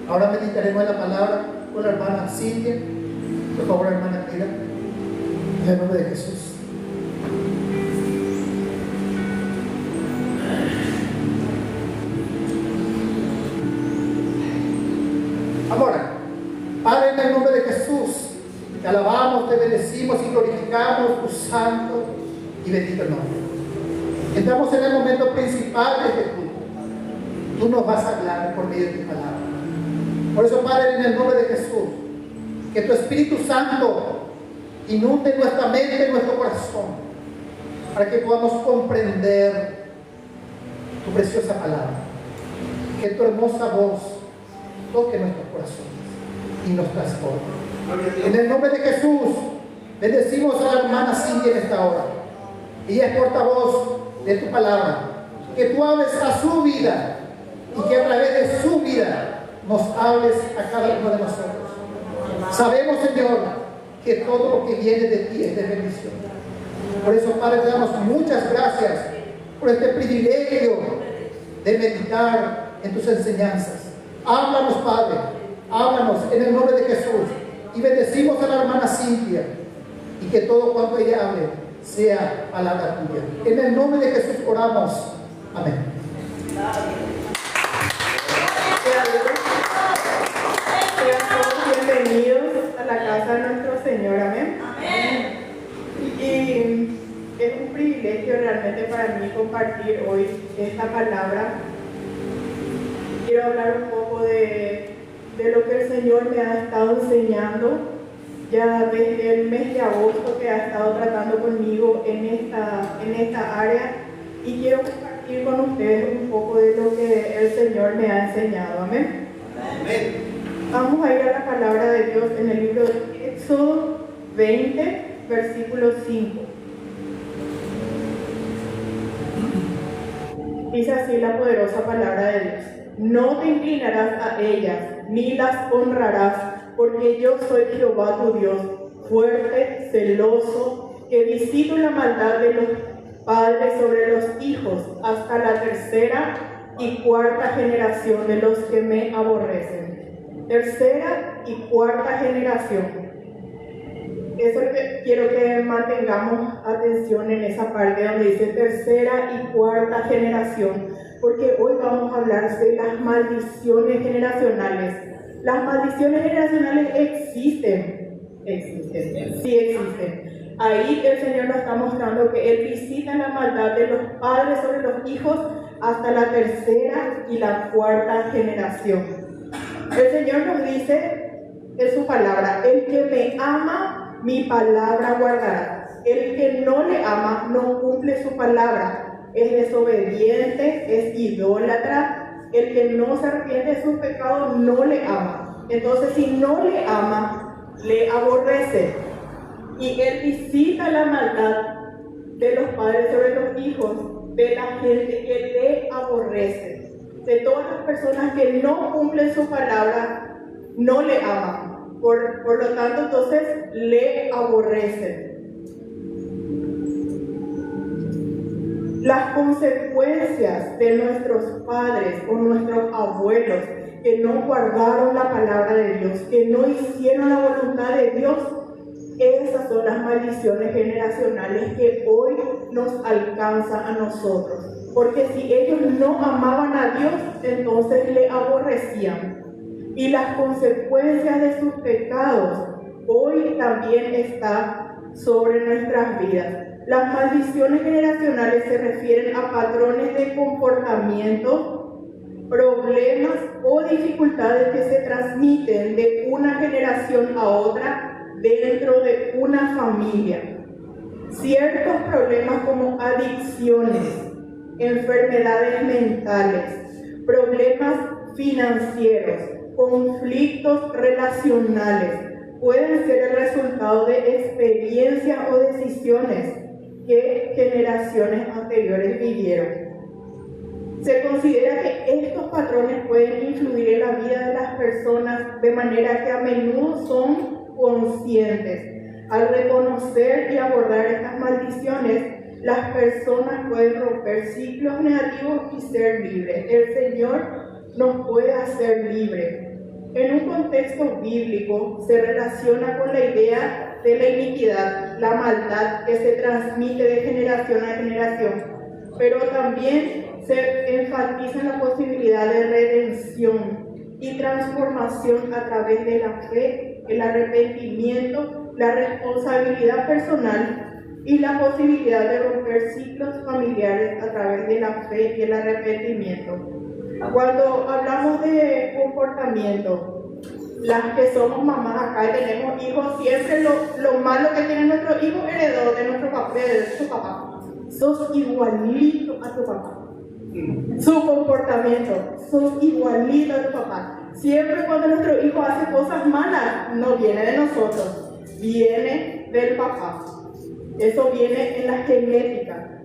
Ahora meditaremos en la palabra con la hermana Cintia. Por favor, hermana Clara, en el nombre de Jesús. Ahora, Padre, en el nombre de Jesús, te alabamos, te bendecimos y glorificamos tu santo y bendito nombre. Entramos en el momento principal de este culto. Tú nos vas a hablar por medio de tu palabra. Por eso, Padre, en el nombre de Jesús, que tu Espíritu Santo inunde nuestra mente y nuestro corazón, para que podamos comprender tu preciosa palabra. Que tu hermosa voz toque nuestros corazones y nos transforme. En el nombre de Jesús, bendecimos a la hermana Cindy en esta hora. Ella es portavoz de tu palabra. Que tú hables a su vida y que a través de su vida nos hables a cada uno de nosotros. Sabemos, Señor, que todo lo que viene de ti es de bendición. Por eso, Padre, te damos muchas gracias por este privilegio de meditar en tus enseñanzas. Háblanos, Padre, háblanos en el nombre de Jesús. Y bendecimos a la hermana Cintia, y que todo cuanto ella hable sea palabra tuya. En el nombre de Jesús oramos. Amén. Sean todos bienvenidos a la casa de nuestro Señor. Amén. Y es un privilegio realmente para mí compartir hoy esta palabra. Quiero hablar un poco de lo que el Señor me ha estado enseñando ya desde el mes de agosto, que ha estado tratando conmigo en esta área, y quiero compartir con ustedes un poco de lo que el Señor me ha enseñado. Amén. Amén. Vamos a ir a la palabra de Dios en el libro de Éxodo 20, versículo 5. Dice así la poderosa palabra de Dios: no te inclinarás a ellas, ni las honrarás, porque yo soy Jehová tu Dios, fuerte, celoso, que visito la maldad de los padres sobre los hijos, hasta la tercera y cuarta generación de los que me aborrecen. Tercera y cuarta generación. Eso es lo que quiero que mantengamos atención en esa parte donde dice tercera y cuarta generación, porque hoy vamos a hablar de las maldiciones generacionales. Las maldiciones generacionales existen, sí existen. Ahí el Señor nos está mostrando que Él visita la maldad de los padres sobre los hijos hasta la tercera y la cuarta generación. El Señor nos dice en su palabra: el que me ama, mi palabra guardará. El que no le ama, no cumple su palabra. Es desobediente, es idólatra. El que no se arrepiente de sus pecados no le ama. Entonces, si no le ama, le aborrece. Y Él visita la maldad de los padres sobre los hijos, de la gente que le aborrece, de todas las personas que no cumplen su palabra, no le aman. Por lo tanto, entonces, le aborrecen. Las consecuencias de nuestros padres o nuestros abuelos que no guardaron la palabra de Dios, que no hicieron la voluntad de Dios, esas son las maldiciones generacionales que hoy nos alcanzan a nosotros. Porque si ellos no amaban a Dios, entonces le aborrecían. Y las consecuencias de sus pecados hoy también están sobre nuestras vidas. Las maldiciones generacionales se refieren a patrones de comportamiento, problemas o dificultades que se transmiten de una generación a otra dentro de una familia. Ciertos problemas como adicciones, enfermedades mentales, problemas financieros, conflictos relacionales pueden ser el resultado de experiencias o decisiones que generaciones anteriores vivieron. Se considera que estos patrones pueden influir en la vida de las personas de manera que a menudo son conscientes. Al reconocer y abordar estas maldiciones, las personas pueden romper ciclos negativos y ser libres. El Señor nos puede hacer libres. En un contexto bíblico se relaciona con la idea de la iniquidad, la maldad que se transmite de generación a generación, pero también se enfatiza en la posibilidad de redención y transformación a través de la fe, el arrepentimiento, la responsabilidad personal y la posibilidad de romper ciclos familiares a través de la fe y el arrepentimiento. Cuando hablamos de comportamiento, las que somos mamás acá y tenemos hijos, siempre lo malo que tiene nuestro hijo heredó de nuestro papá, de su papá. Sos igualito a tu papá. Su comportamiento, sos igualito a tu papá. Siempre cuando nuestro hijo hace cosas malas, no viene de nosotros, viene del papá. Eso viene en la genética.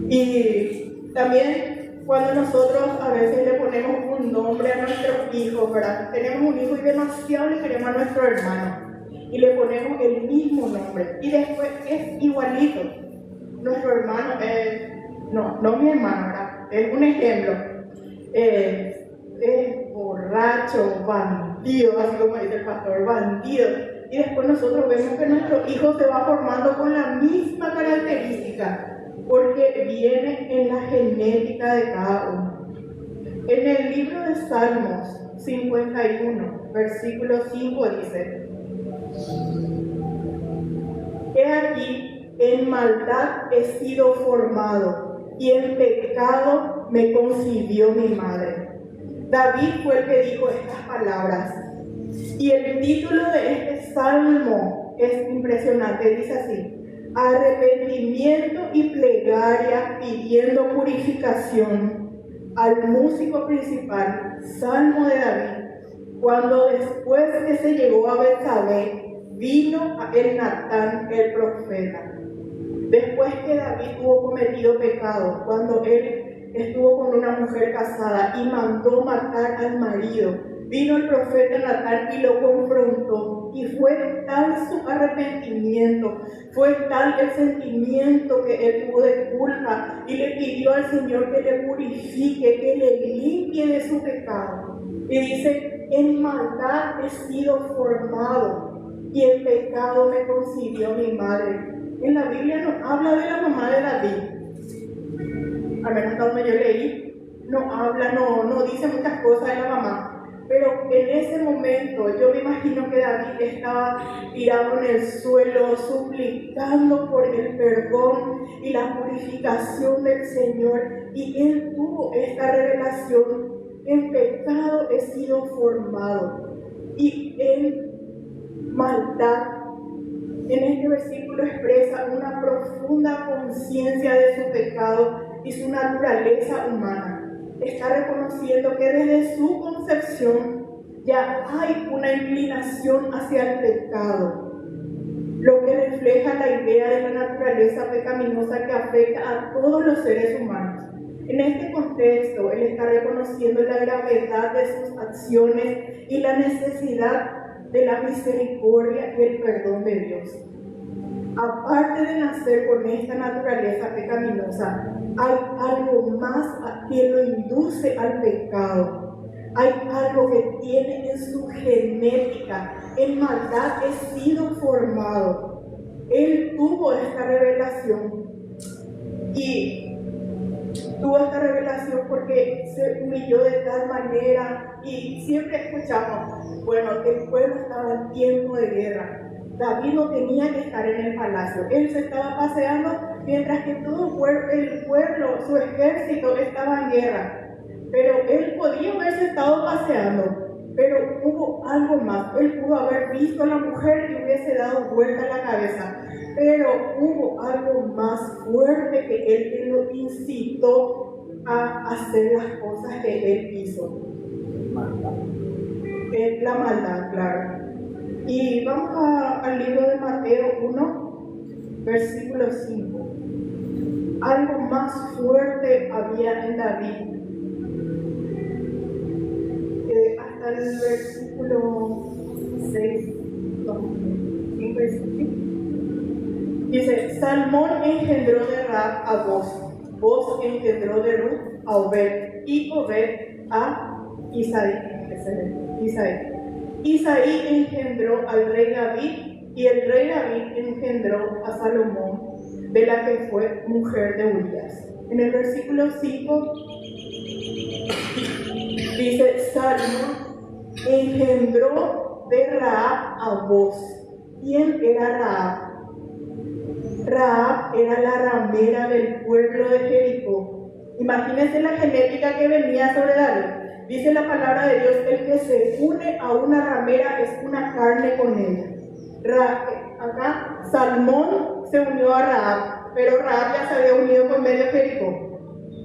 Y también cuando nosotros a veces le ponemos un nombre a nuestros hijos, ¿verdad? Tenemos un hijo y demasiado le queremos a nuestro hermano y le ponemos el mismo nombre y después es igualito. Nuestro hermano no mi hermano, ¿verdad? Es un ejemplo. Es borracho, bandido, así como dice el pastor, bandido. Y después nosotros vemos que nuestro hijo se va formando con la misma característica, porque viene en la genética de cada uno. En el libro de Salmos 51, versículo 5 dice: He aquí, en maldad he sido formado, y en pecado me concibió mi madre. David fue el que dijo estas palabras. Y el título de este salmo es impresionante, dice así: arrepentimiento y plegaria pidiendo purificación al músico principal, salmo de David, cuando después que se llegó a Betsabé, vino a el Natán el profeta. Después que David hubo cometido pecado, cuando él estuvo con una mujer casada y mandó matar al marido, vino el profeta Natán y lo confrontó, y fue tal su arrepentimiento, fue tal el sentimiento que él tuvo de culpa, y le pidió al Señor que le purifique, que le limpie de su pecado. Y dice: en maldad he sido formado, y en pecado me concibió mi madre. En la Biblia nos habla de la mamá de David, al menos hasta donde yo leí, no dice muchas cosas de la mamá. Pero en ese momento yo me imagino que David estaba tirado en el suelo suplicando por el perdón y la purificación del Señor, y él tuvo esta revelación: en pecado he sido formado, y en maldad. En este versículo expresa una profunda conciencia de su pecado y su naturaleza humana. Está reconociendo que desde su concepción ya hay una inclinación hacia el pecado, lo que refleja la idea de la naturaleza pecaminosa que afecta a todos los seres humanos. En este contexto, él está reconociendo la gravedad de sus acciones y la necesidad de la misericordia y el perdón de Dios. Aparte de nacer con esta naturaleza pecaminosa, hay algo más que lo induce al pecado. Hay algo que tiene en su genética. En maldad he sido formado. Él tuvo esta revelación. Y tuvo esta revelación porque se humilló de tal manera. Y siempre escuchamos, bueno, el pueblo estaba en tiempo de guerra. David no tenía que estar en el palacio. Él se estaba paseando mientras que todo el pueblo, su ejército, estaba en guerra. Pero él podía haberse estado paseando, pero hubo algo más. Él pudo haber visto a la mujer y hubiese dado vuelta a la cabeza, pero hubo algo más fuerte que él que lo incitó a hacer las cosas que él hizo. Es la maldad, claro. Y vamos al libro de Mateo 1, versículo 5. Algo más fuerte había en David. Hasta el versículo 6. Dice: Salmón engendró de Rab a Boz, Boz engendró de Ruth a Obed, y Obed a Isaí engendró al rey David, y el rey David engendró a Salomón, de la que fue mujer de Urías. En el versículo 5 dice: Salomón engendró de Rahab a Boz. ¿Quién era Rahab? Rahab era la ramera del pueblo de Jericó. Imagínense la genética que venía sobre David. Dice la palabra de Dios: el que se une a una ramera es una carne con ella. Acá Salmón se unió a Rahab, pero Rahab ya se había unido con medio Jericó.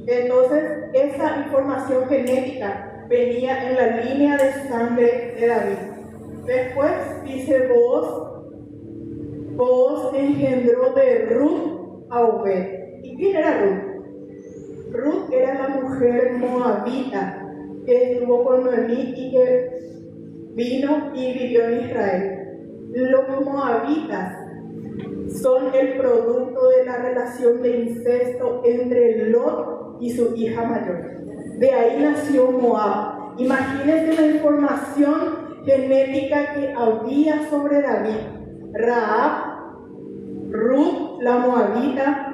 Entonces, esa información genética venía en la línea de sangre de David. Después dice Boz engendró de Ruth a Obed. ¿Y quién era Ruth? Ruth era la mujer moabita que estuvo con Noemí y que vino y vivió en Israel. Los moabitas son el producto de la relación de incesto entre Lot y su hija mayor. De ahí nació Moab. Imagínense la información genética que había sobre David. Rahab, Ruth, la moabita,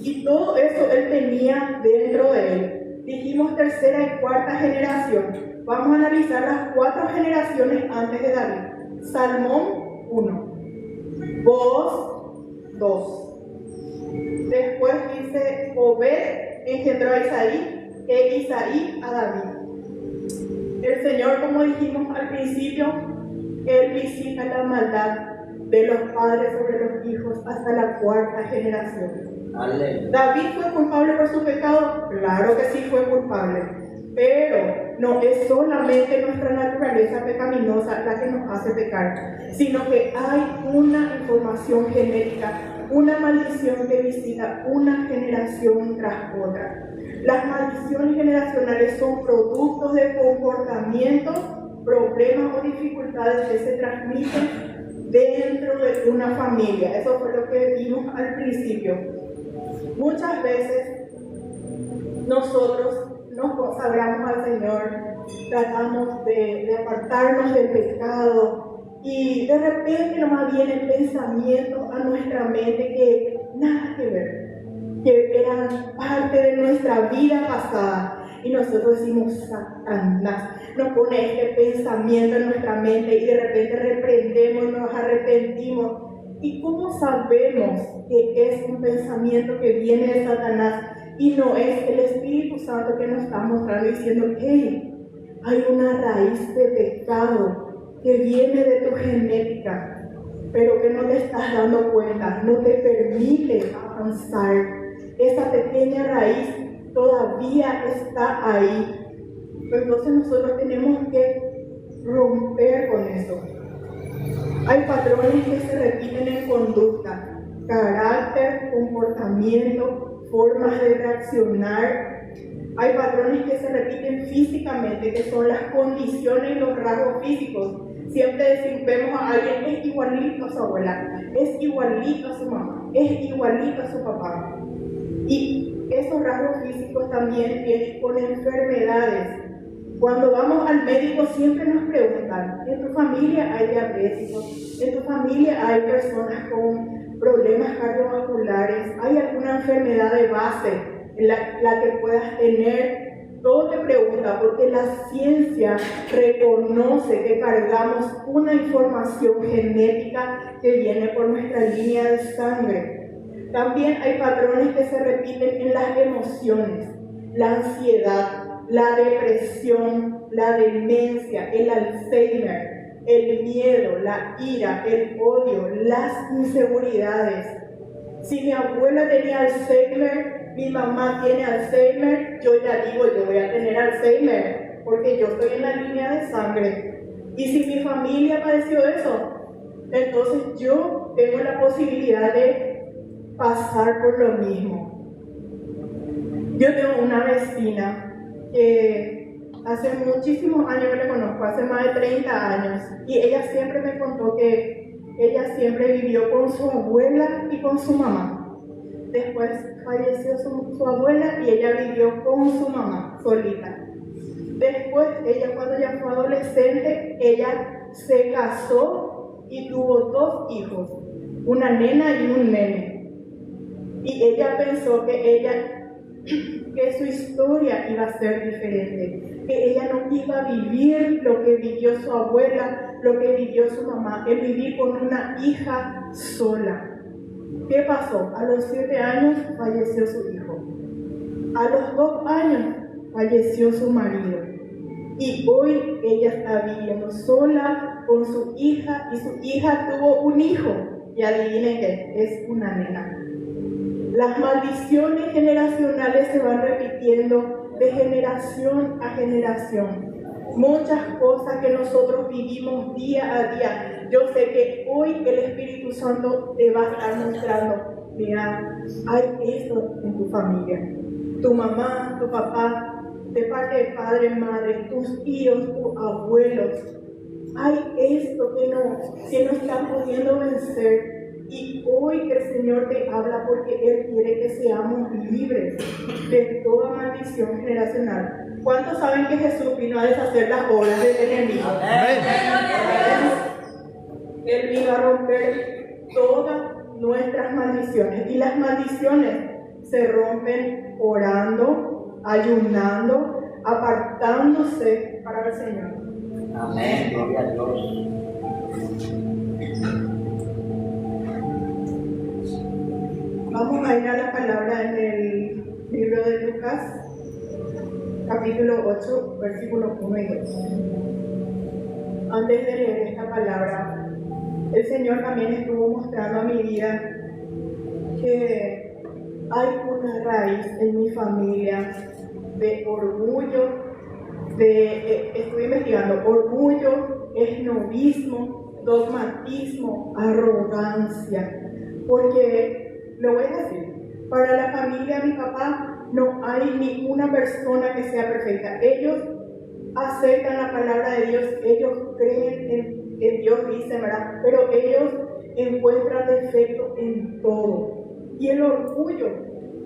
y todo eso él tenía dentro de él. Dijimos tercera y cuarta generación. Vamos a analizar las 4 generaciones antes de David. Salmón 1, Boz 2. Después dice Obed engendró a Isaí, e Isaí a David. El Señor, como dijimos al principio, Él visita la maldad de los padres sobre los hijos hasta la 4ª generación. ¿David fue culpable por su pecado? Claro que sí fue culpable, pero no es solamente nuestra naturaleza pecaminosa la que nos hace pecar, sino que hay una información genética, una maldición que visita una generación tras otra. Las maldiciones generacionales son productos de comportamientos, problemas o dificultades que se transmiten dentro de una familia. Eso fue lo que vimos al principio. Muchas veces nosotros nos consagramos al Señor, tratamos de apartarnos del pecado y de repente nomás viene el pensamiento a nuestra mente que nada que ver, que eran parte de nuestra vida pasada, y nosotros decimos: Satanás nos pone este pensamiento en nuestra mente, y de repente reprendemos, nos arrepentimos. ¿Y cómo sabemos que es un pensamiento que viene de Satanás y no es el Espíritu Santo que nos está mostrando diciendo: hey, hay una raíz de pecado que viene de tu genética, pero que no te estás dando cuenta, no te permite avanzar? Esa pequeña raíz todavía está ahí. Entonces nosotros tenemos que romper con eso. Hay patrones que se repiten en conducta, carácter, comportamiento, formas de reaccionar. Hay patrones que se repiten físicamente, que son las condiciones y los rasgos físicos. Siempre vemos a alguien: es igualito a su abuela, es igualito a su mamá, es igualito a su papá. Y esos rasgos físicos también vienen con enfermedades. Cuando vamos al médico siempre nos preguntan: ¿en tu familia hay diabéticos? ¿En tu familia hay personas con problemas cardiovasculares? ¿Hay alguna enfermedad de base en la que puedas tener? Todo te pregunta, porque la ciencia reconoce que cargamos una información genética que viene por nuestra línea de sangre. También hay patrones que se repiten en las emociones: la ansiedad, la depresión, la demencia, el Alzheimer, el miedo, la ira, el odio, las inseguridades. Si mi abuela tenía Alzheimer, mi mamá tiene Alzheimer, yo ya digo: yo voy a tener Alzheimer, porque yo estoy en la línea de sangre. Y si mi familia padeció eso, entonces yo tengo la posibilidad de pasar por lo mismo. Yo tengo una vecina que hace muchísimos años que le conozco, hace más de 30 años, y ella siempre me contó que ella siempre vivió con su abuela y con su mamá. Después falleció su abuela y ella vivió con su mamá solita. Después, ella cuando ya fue adolescente, ella se casó y tuvo 2 hijos, una nena y un nene. Y ella pensó que su historia iba a ser diferente, que ella no iba a vivir lo que vivió su abuela, lo que vivió su mamá, el vivir con una hija sola. ¿Qué pasó? A los 7 años falleció su hijo. A los 2 años falleció su marido. Y hoy ella está viviendo sola con su hija y su hija tuvo un hijo. Y adivinen qué, es una nena. Las maldiciones generacionales se van repitiendo de generación a generación. Muchas cosas que nosotros vivimos día a día. Yo sé que hoy el Espíritu Santo te va a estar mostrando, mira, hay esto en tu familia. Tu mamá, tu papá, de parte de padre, madre, tus tíos, tus abuelos. Hay esto que no están pudiendo vencer. Y hoy el Señor te habla porque Él quiere que seamos libres de toda maldición generacional. ¿Cuántos saben que Jesús vino a deshacer las obras del enemigo? Él vino a romper todas nuestras maldiciones. Y las maldiciones se rompen orando, ayunando, apartándose para el Señor. Amén, gloria a Dios. Vamos a ir a la palabra en el libro de Lucas, capítulo 8, versículos 1 y 2. Antes de leer esta palabra, el Señor también estuvo mostrando a mi vida que hay una raíz en mi familia de orgullo, estuve investigando, orgullo, esnovismo, dogmatismo, arrogancia, porque lo voy a decir, para la familia de mi papá no hay ninguna persona que sea perfecta. Ellos aceptan la palabra de Dios, ellos creen en Dios, dicen, ¿verdad? Pero ellos encuentran defecto en todo. Y el orgullo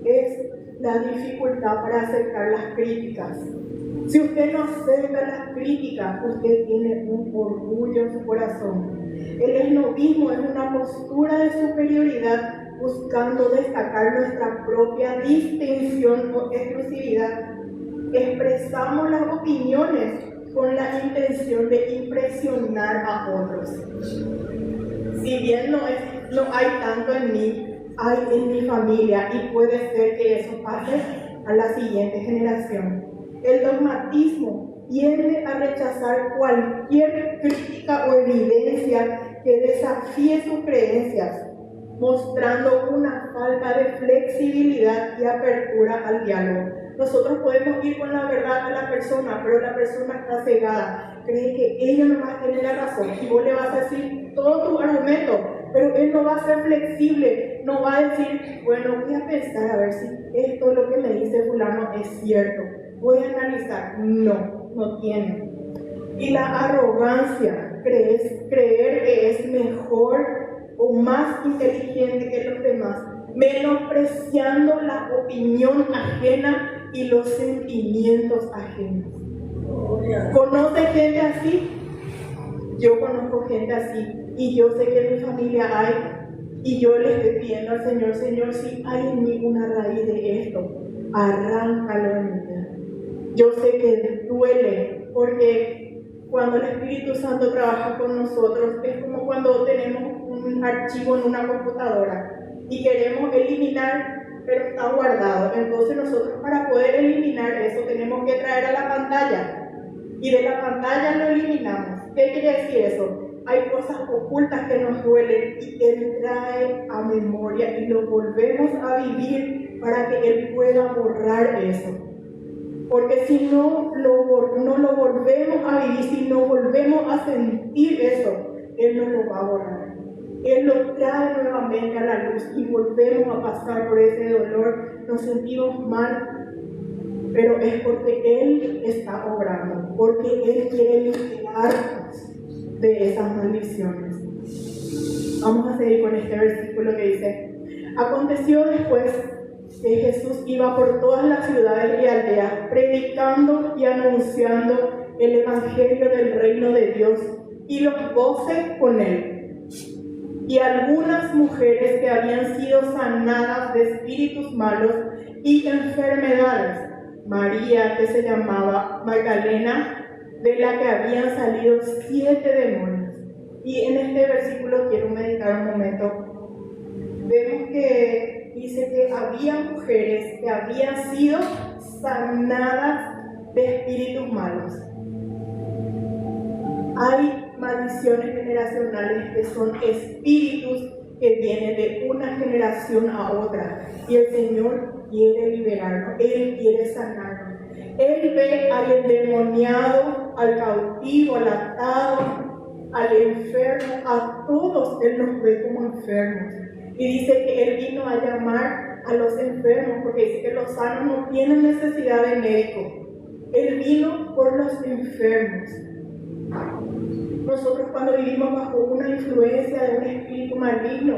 es la dificultad para aceptar las críticas. Si usted no acepta las críticas, usted tiene un orgullo en su corazón. El esnovismo es una postura de superioridad buscando destacar nuestra propia distinción o exclusividad. Expresamos las opiniones con la intención de impresionar a otros. Si bien no hay tanto en mí, hay en mi familia y puede ser que eso pase a la siguiente generación. El dogmatismo tiende a rechazar cualquier crítica o evidencia que desafíe sus creencias, mostrando una falta de flexibilidad y apertura al diálogo. Nosotros podemos ir con la verdad a la persona, pero la persona está cegada, cree que ella nomás tiene la razón y vos le vas a decir todos tus argumentos, pero él no va a ser flexible, no va a decir, bueno, voy a pensar a ver si esto lo que me dice fulano es cierto, voy a analizar. No tiene. Y la arrogancia, creer que es mejor o más inteligente que los demás, menospreciando la opinión ajena y los sentimientos ajenos. ¿Conoce gente así? Yo conozco gente así y yo sé que en mi familia hay, y yo le estoy pidiendo al Señor, Señor, si hay en mí una raíz de esto, arráncalo en mi vida. Yo sé que duele porque cuando el Espíritu Santo trabaja con nosotros es como cuando tenemos un archivo en una computadora y queremos eliminar, pero está guardado. Entonces nosotros para poder eliminar eso tenemos que traer a la pantalla y de la pantalla lo eliminamos. ¿Qué quiere decir eso? Hay cosas ocultas que nos duelen y Él trae a memoria y lo volvemos a vivir para que Él pueda borrar eso. Porque si no lo volvemos a vivir, si no volvemos a sentir eso, Él no lo va a borrar. Él lo trae nuevamente a la luz y volvemos a pasar por ese dolor, nos sentimos mal, pero es porque Él está obrando, porque Él quiere liberarnos de esas maldiciones. Vamos a seguir con este versículo que dice: aconteció después que Jesús iba por todas las ciudades y aldeas, predicando y anunciando el evangelio del reino de Dios, y los 12 con él. Y algunas mujeres que habían sido sanadas de espíritus malos y enfermedades, María, que se llamaba Magdalena, de la que habían salido 7 demonios. Y en este versículo quiero meditar un momento. Vemos que dice que había mujeres que habían sido sanadas de espíritus malos. Hay maldiciones generacionales que son espíritus que vienen de una generación a otra, y el Señor quiere liberarnos, Él quiere sanarnos. Él ve al endemoniado, al cautivo, al atado, al enfermo, a todos Él nos ve como enfermos. Y dice que Él vino a llamar a los enfermos, porque dice que los sanos no tienen necesidad de médico. Él vino por los enfermos. Nosotros cuando vivimos bajo una influencia de un espíritu maligno,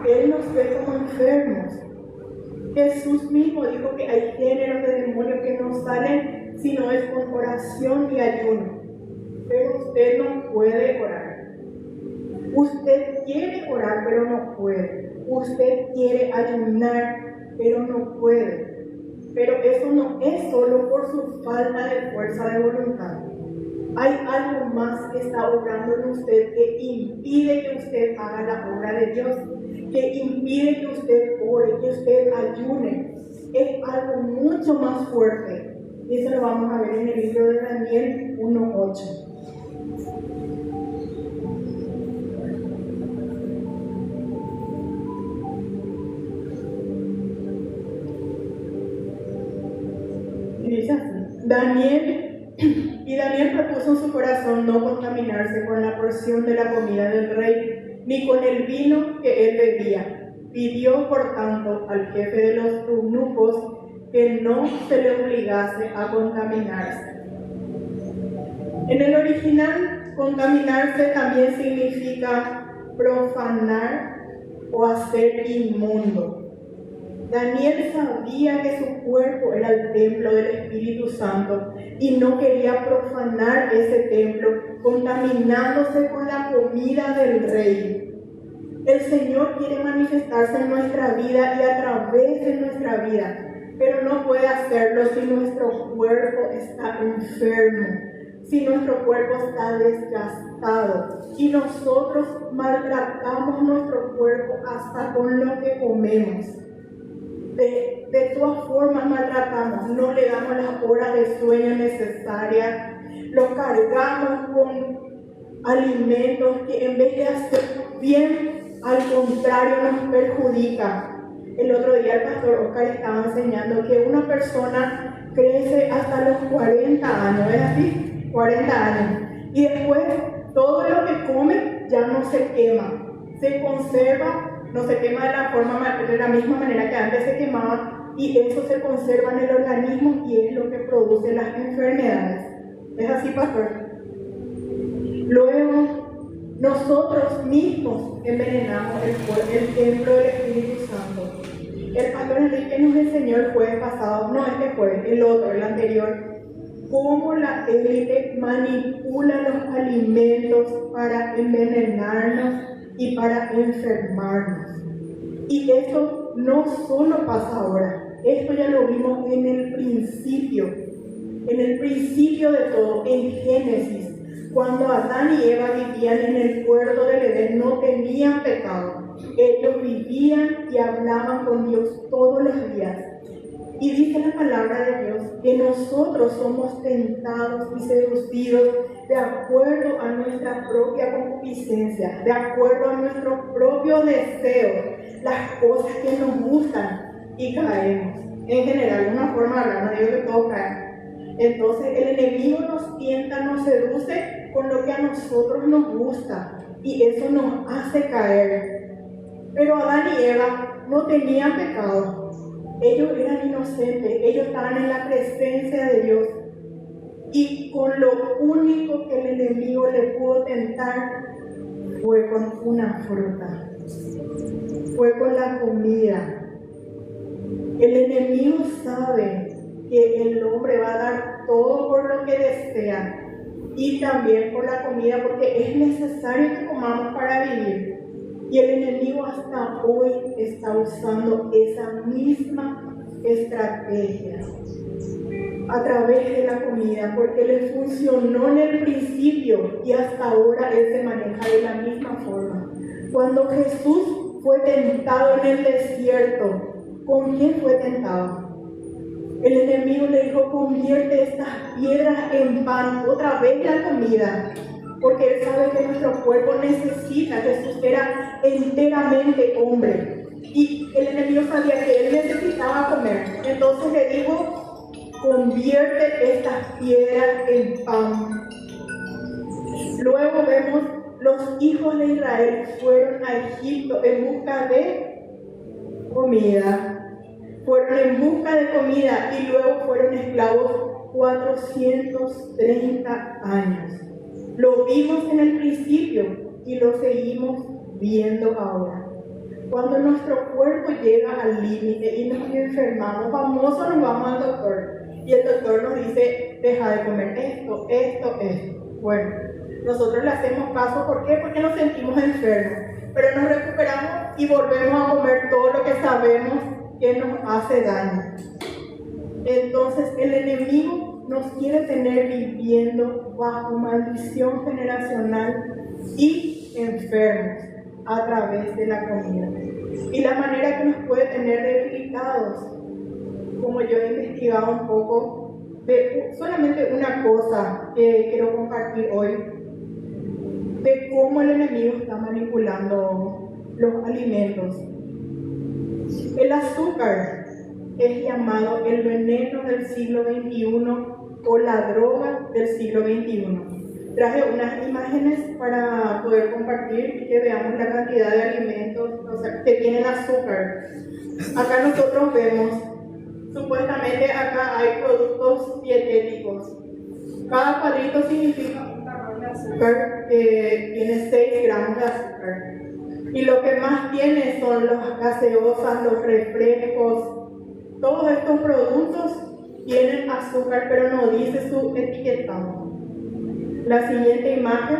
Él nos ve como enfermos. Jesús mismo dijo que hay géneros de demonios que no salen si no es con oración y ayuno. Pero usted no puede orar. Usted quiere orar, pero no puede. Usted quiere ayunar, pero no puede. Pero eso no es solo por su falta de fuerza de voluntad. Hay algo más que está obrando en usted que impide que usted haga la obra de Dios, que impide que usted ore, que usted ayune. Es algo mucho más fuerte. Y eso lo vamos a ver en el libro de Daniel 1:8. Dice así: Daniel propuso en su corazón no contaminarse con la porción de la comida del rey, ni con el vino que él bebía. Pidió, por tanto, al jefe de los eunucos que no se le obligase a contaminarse. En el original, contaminarse también significa profanar o hacer inmundo. Daniel sabía que su cuerpo era el templo del Espíritu Santo y no quería profanar ese templo contaminándose con la comida del rey. El Señor quiere manifestarse en nuestra vida y a través de nuestra vida, pero no puede hacerlo si nuestro cuerpo está enfermo, si nuestro cuerpo está desgastado, y nosotros maltratamos nuestro cuerpo hasta con lo que comemos. De todas formas maltratamos, no le damos las horas de sueño necesarias, lo cargamos con alimentos que en vez de hacer bien, al contrario nos perjudica. El otro día el pastor Oscar estaba enseñando que una persona crece hasta los 40 años, ¿es así? 40 años. Y después todo lo que come ya no se quema, se conserva. No se quema de la misma manera que antes se quemaba, y eso se conserva en el organismo y es lo que produce las enfermedades. ¿Es así, pastor? Luego, nosotros mismos envenenamos el templo del Espíritu Santo. El pastor Enrique nos enseñó el jueves pasado, no este jueves, el otro, el anterior, cómo la élite manipula los alimentos para envenenarnos y para enfermarnos. Y esto no solo pasa ahora, esto ya lo vimos en el principio de todo, en Génesis, cuando Adán y Eva vivían en el huerto del Edén, no tenían pecado, ellos vivían y hablaban con Dios todos los días. Y dice la palabra de Dios que nosotros somos tentados y seducidos de acuerdo a nuestra propia concupiscencia, de acuerdo a nuestro propio deseo, las cosas que nos gustan, y caemos. En general, de una forma de hablar, no digo que todos caen. Entonces el enemigo nos tienta, nos seduce con lo que a nosotros nos gusta, y eso nos hace caer. Pero Adán y Eva no tenían pecado. Ellos eran inocentes, ellos estaban en la presencia de Dios, y con lo único que el enemigo le pudo tentar fue con una fruta, fue con la comida. El enemigo sabe que el hombre va a dar todo por lo que desea y también por la comida, porque es necesario que comamos para vivir. Y el enemigo hasta hoy está usando esa misma estrategia a través de la comida, porque le funcionó en el principio y hasta ahora él se maneja de la misma forma. Cuando Jesús fue tentado en el desierto, ¿con quién fue tentado? El enemigo le dijo: convierte estas piedras en pan, otra vez la comida, porque él sabe que nuestro cuerpo necesita. Jesús era enteramente hombre y el enemigo sabía que él necesitaba comer. Entonces le dijo: convierte estas piedras en pan. Luego vemos los hijos de Israel fueron a Egipto en busca de comida. Fueron en busca de comida y luego fueron esclavos 430 años. Lo vimos en el principio y lo seguimos viendo ahora. Cuando nuestro cuerpo llega al límite y nos enfermamos, famoso nos vamos al doctor. Y el doctor nos dice: deja de comer esto. Bueno, nosotros le hacemos caso. ¿Por qué? Porque nos sentimos enfermos. Pero nos recuperamos y volvemos a comer todo lo que sabemos que nos hace daño. Entonces el enemigo nos quiere tener viviendo bajo maldición generacional y enfermos a través de la comida. Y la manera que nos puede tener debilitados, como yo he investigado un poco, de solamente una cosa que quiero compartir hoy, de cómo el enemigo está manipulando los alimentos. El azúcar es llamado el veneno del siglo XXI o la droga del siglo XXI. Traje unas imágenes para poder compartir y que veamos la cantidad de alimentos, que tienen azúcar. Acá nosotros vemos, supuestamente acá hay productos dietéticos. Cada cuadrito significa un gramo de azúcar que tiene 6 gramos de azúcar. Y lo que más tiene son las gaseosas, los refrescos. Todos estos productos tienen azúcar, pero no dice su etiquetado. La siguiente imagen.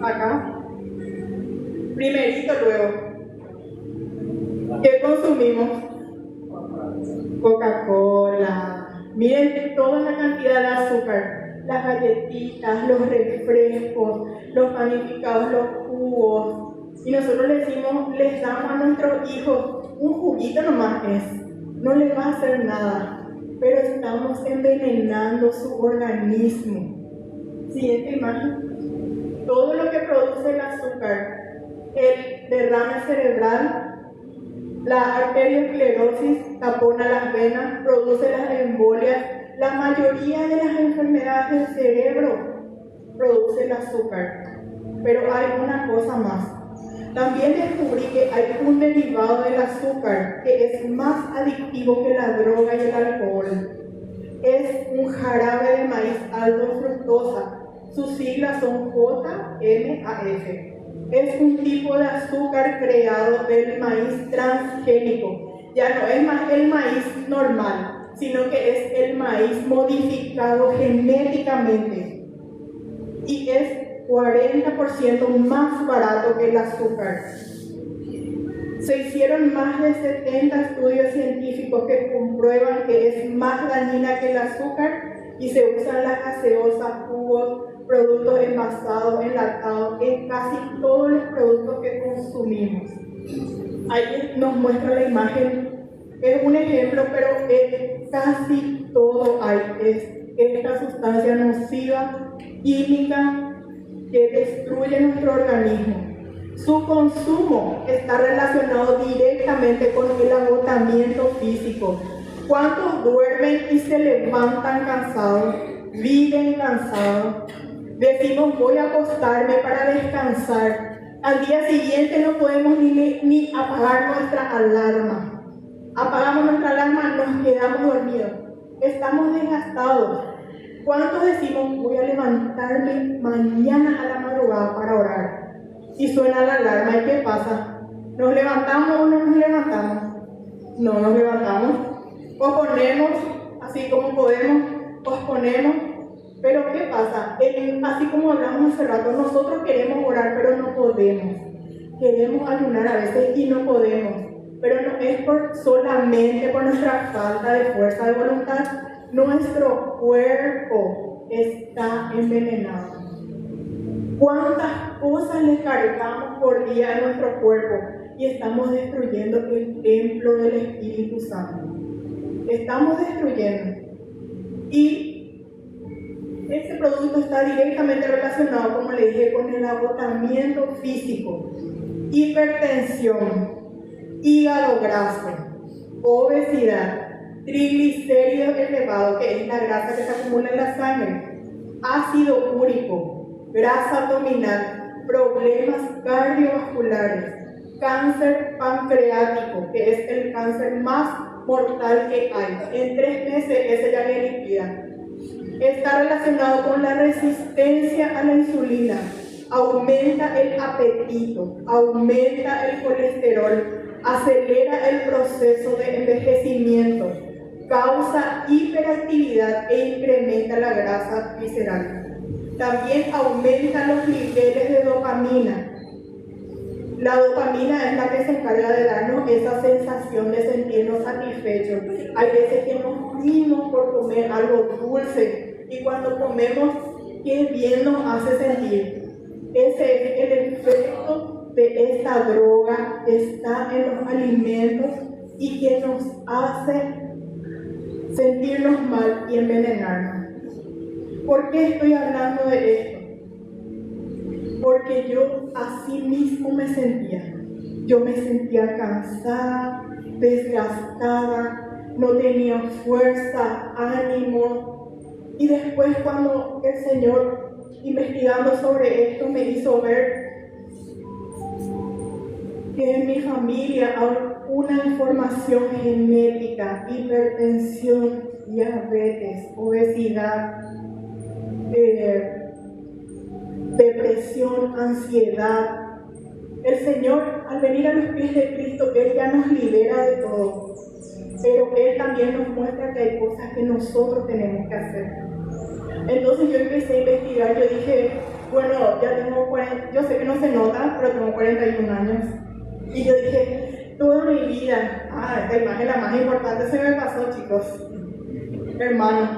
Acá. Primerito luego. ¿Qué consumimos? Coca-Cola. Miren toda la cantidad de azúcar. Las galletitas, los refrescos, los panificados, los jugos. Y nosotros les damos a nuestros hijos un juguito nomás no les va a hacer nada, pero estamos envenenando su organismo. Siguiente imagen. Todo lo que produce el azúcar, el derrame cerebral, la arteriosclerosis, tapona las venas, produce las embolias. La mayoría de las enfermedades del cerebro produce el azúcar. Pero hay una cosa más. También descubrí que hay un derivado del azúcar que es más adictivo que la droga y el alcohol. Es un jarabe de maíz alto en fructosa. Sus siglas son JMAF. Es un tipo de azúcar creado del maíz transgénico. Ya no es más el maíz normal, sino que es el maíz modificado genéticamente. Y es 40% más barato que el azúcar. Se hicieron más de 70 estudios científicos que comprueban que es más dañina que el azúcar y se usan las gaseosas, jugos, productos envasados, enlatados, en casi todos los productos que consumimos. Ahí nos muestra la imagen, es un ejemplo, pero en casi todo hay esta sustancia nociva, química, que destruye nuestro organismo. Su consumo está relacionado directamente con el agotamiento físico. ¿Cuántos duermen y se levantan cansados? Viven cansados. Decimos: voy a acostarme para descansar. Al día siguiente no podemos ni apagar nuestra alarma. Apagamos nuestra alarma, nos quedamos dormidos. Estamos desgastados. ¿Cuántos decimos: voy a levantarme mañana a la madrugada para orar? Y suena la alarma, ¿y qué pasa? ¿Nos levantamos o no nos levantamos? No nos levantamos. Posponemos, así como podemos, posponemos. Pero ¿qué pasa? Así como hablamos hace rato, nosotros queremos orar, pero no podemos. Queremos ayunar a veces y no podemos. Pero no es solamente por nuestra falta de fuerza de voluntad. Nuestro cuerpo está envenenado. ¿Cuántas cosas le cargamos por día a nuestro cuerpo? Y estamos destruyendo el templo del Espíritu Santo. Estamos destruyendo. Y este producto está directamente relacionado, como le dije, con el agotamiento físico, hipertensión, hígado graso, obesidad, triglicéridos elevados, que es la grasa que se acumula en la sangre, ácido úrico, grasa abdominal, problemas cardiovasculares, cáncer pancreático, que es el cáncer más mortal que hay. En 3 meses ese ya le liquida. Está relacionado con la resistencia a la insulina, aumenta el apetito, aumenta el colesterol, acelera el proceso de envejecimiento, causa hiperactividad e incrementa la grasa visceral. También aumenta los niveles de dopamina. La dopamina es la que se encarga de darnos esa sensación de sentirnos satisfechos. Hay veces que nos morimos por comer algo dulce y cuando comemos, qué bien nos hace sentir. Ese es el efecto de esta droga que está en los alimentos y que nos hace sentirnos mal y envenenarnos. ¿Por qué estoy hablando de esto? Porque yo así mismo me sentía. Yo me sentía cansada, desgastada, no tenía fuerza, ánimo. Y después cuando el Señor, investigando sobre esto, me hizo ver que en mi familia hay una información genética, hipertensión, diabetes, obesidad, depresión, ansiedad. El Señor, al venir a los pies de Cristo, Él ya nos libera de todo, pero Él también nos muestra que hay cosas que nosotros tenemos que hacer. Entonces yo empecé a investigar, yo dije, bueno, ya tengo 40, yo sé que no se nota, pero tengo 41 años, y yo dije, toda mi vida, esta imagen la más importante se me pasó, chicos, hermanos,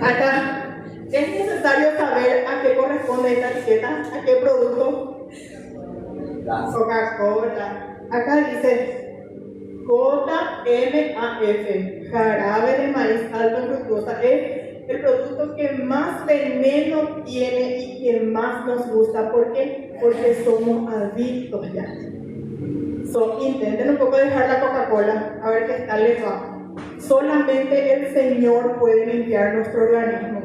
acá. Es necesario saber a qué corresponde esta etiqueta, a qué producto. Coca-Cola. Acá dice JMAF, jarabe de maíz alto en fructosa. Es el producto que más veneno tiene y que más nos gusta. ¿Por qué? Porque somos adictos ya. Intenten un poco dejar la Coca-Cola, a ver qué tal les va. Solamente el Señor puede limpiar nuestro organismo.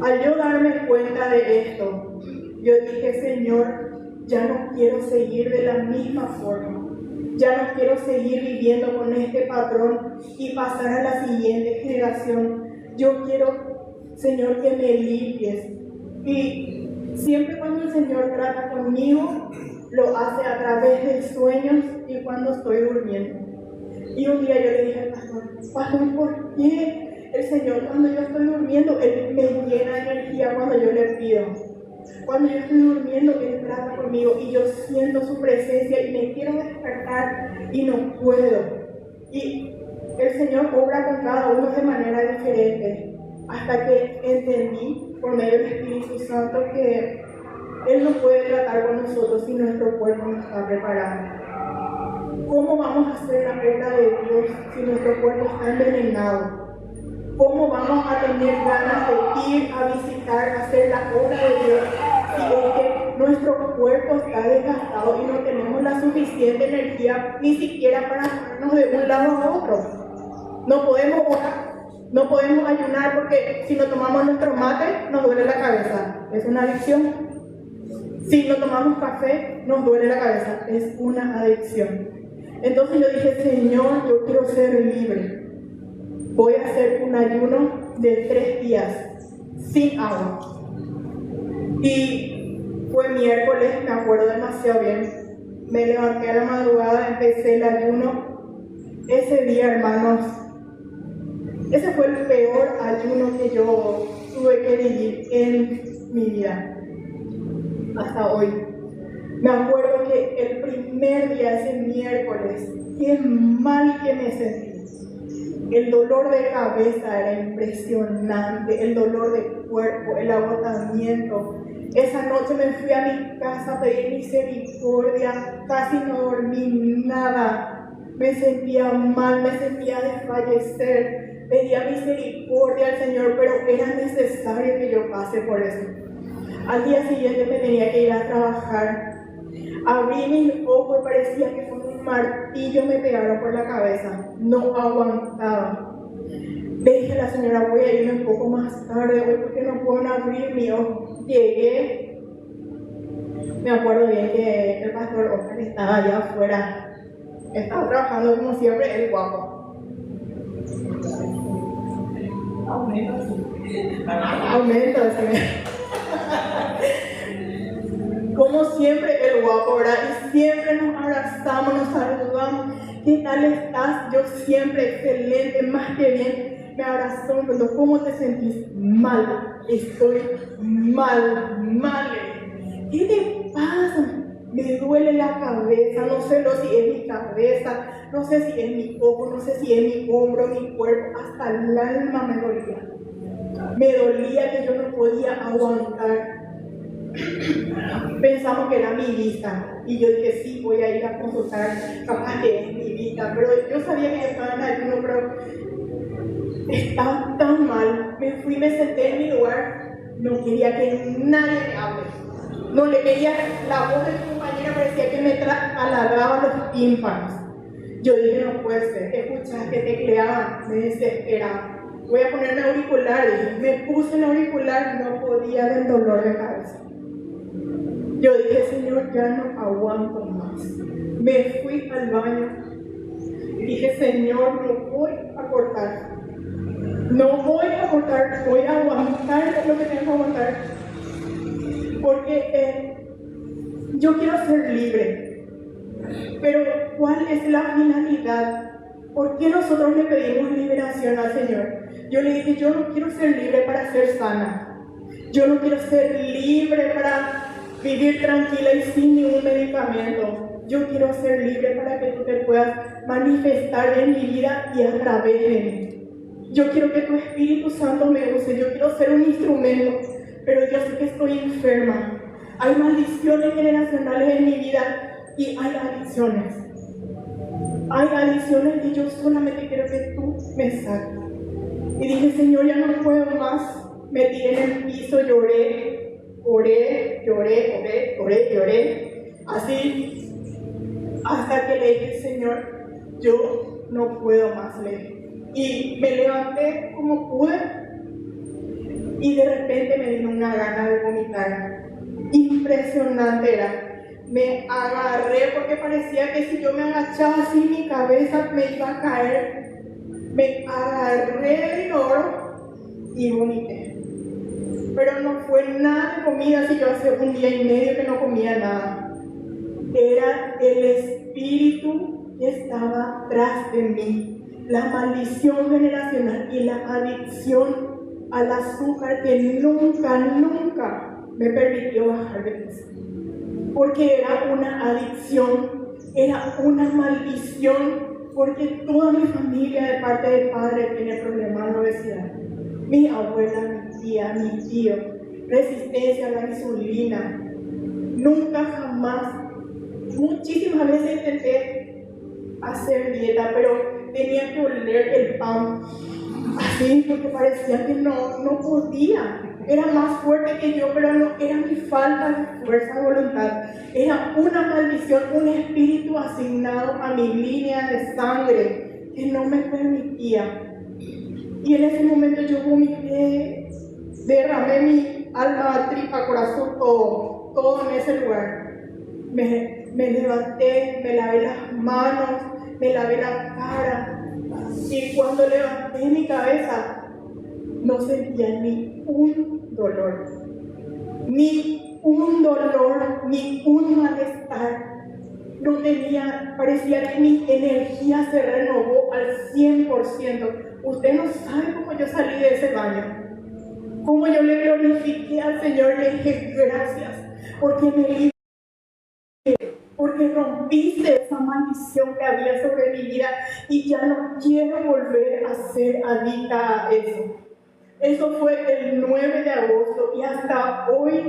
Al yo darme cuenta de esto, yo dije, Señor, ya no quiero seguir de la misma forma. Ya no quiero seguir viviendo con este patrón y pasar a la siguiente generación. Yo quiero, Señor, que me limpies. Y siempre cuando el Señor trata conmigo, lo hace a través de sueños y cuando estoy durmiendo. Y un día yo le dije al pastor, ¿por qué? El Señor, cuando yo estoy durmiendo, Él me llena de energía cuando yo le pido. Cuando yo estoy durmiendo, Él trata conmigo y yo siento su presencia y me quiero despertar y no puedo. Y el Señor obra con cada uno de manera diferente. Hasta que entendí, por medio del Espíritu Santo, que Él no puede tratar con nosotros si nuestro cuerpo no está preparado. ¿Cómo vamos a hacer la obra de Dios si nuestro cuerpo está envenenado? ¿Cómo vamos a tener ganas de ir a visitar, a hacer la obra de Dios si es que nuestro cuerpo está desgastado y no tenemos la suficiente energía ni siquiera para movernos de un lado a otro? No podemos orar, no podemos ayunar porque si no tomamos nuestro mate nos duele la cabeza, es una adicción. Si no tomamos café nos duele la cabeza, es una adicción. Entonces yo dije, Señor, yo quiero ser libre. Voy a hacer un ayuno de 3 días sin agua. Y Fue miércoles, me acuerdo demasiado bien. Me levanté a la madrugada, empecé el ayuno. Ese día, hermanos, ese fue el peor ayuno que yo tuve que vivir en mi vida, hasta hoy. Me acuerdo que el primer día, ese miércoles, qué mal que me sentí. El dolor de cabeza era impresionante, el dolor de cuerpo, el agotamiento. Esa noche me fui a mi casa a pedir misericordia, casi no dormí nada. Me sentía mal, me sentía desfallecer. Pedía misericordia al Señor, pero era necesario que yo pase por eso. Al día siguiente me tenía que ir a trabajar. Abrí mis ojos y parecía que con un martillo me pegaron por la cabeza. No aguantaba. Le dije a la señora, voy a irme un poco más tarde hoy porque no puedo abrir mi ojo. Llegué. Me acuerdo bien que el pastor Oscar estaba allá afuera. Estaba trabajando como siempre, el guapo. Aumento, como siempre el guapo, ¿verdad? Y siempre nos abrazamos, nos saludamos. ¿Qué tal estás? Yo siempre excelente, más que bien. Me abrazó, me preguntó, ¿cómo te sentís? Mal, estoy mal. ¿Qué te pasa? Me duele la cabeza, no sé si es mi cabeza, no sé si es mi ojo, no sé si es mi hombro, mi cuerpo, hasta el alma me dolía. Me dolía que yo no podía aguantar. Pensamos que era mi vista y yo dije sí, voy a ir a consultar, capaz que es mi vista, pero yo sabía que estaba en ayuno, pero estaba tan mal. Me fui, me senté en mi lugar, no quería que nadie me hable, no le quería, la voz de mi compañera parecía que me halagaba los tímpanos. Yo dije no puede ser, escuchas que tecleaban, me desesperaba. Voy a ponerme auricular, y me puse en auricular, no podía del dolor de cabeza. Yo dije, Señor, ya no aguanto más. Me fui al baño y dije, Señor, no voy a cortar. No voy a cortar, voy a aguantar lo que tengo que aguantar. Porque yo quiero ser libre. Pero, ¿cuál es la finalidad? ¿Por qué nosotros le pedimos liberación al Señor? Yo le dije, yo no quiero ser libre para ser sana. Yo no quiero ser libre para vivir tranquila y sin ningún medicamento. Yo quiero ser libre para que tú te puedas manifestar en mi vida y a través de mí. Yo quiero que tu Espíritu Santo me use. Yo quiero ser un instrumento, pero yo sé que estoy enferma. Hay maldiciones generacionales en mi vida y hay adicciones. Hay adicciones y yo solamente quiero que tú me saques. Y dije, Señor, ya no puedo más. Me tiré en el piso, lloré, oré, así, hasta que le dije, Señor, yo no puedo más, le dije. Y me levanté como pude, y de repente me vino una gana de vomitar. Impresionante era. Me agarré porque parecía que si yo me agachaba así, mi cabeza me iba a caer. Me agarré del inodoro y vomité. Pero no fue nada de comida, si yo hace 1 día y medio que no comía nada. Era el espíritu que estaba tras de mí, la maldición generacional y la adicción al azúcar que nunca me permitió bajar de peso. Porque era una adicción, era una maldición, porque toda mi familia de parte del padre tiene problemas de obesidad. Mi abuela, mi tía, mi tío, resistencia a la insulina. Nunca jamás, muchísimas veces intenté hacer dieta, pero tenía que oler el pan así porque parecía que no podía. Era más fuerte que yo, pero no era mi falta de fuerza de voluntad. Era una maldición, un espíritu asignado a mi línea de sangre que no me permitía. Y en ese momento yo vomité, derramé mi alma, tripa, corazón, todo en ese lugar. Me levanté, me lavé las manos, me lavé la cara. Y cuando levanté mi cabeza, no sentía ni un dolor, ni un dolor ni un malestar. No tenía, parecía que mi energía se renovó al 100%. Usted no sabe cómo yo salí de ese baño, cómo yo le glorifiqué al Señor, le dije gracias, porque me libré, porque rompiste esa maldición que había sobre mi vida y ya no quiero volver a ser adicta a eso. Eso fue el 9 de agosto y hasta hoy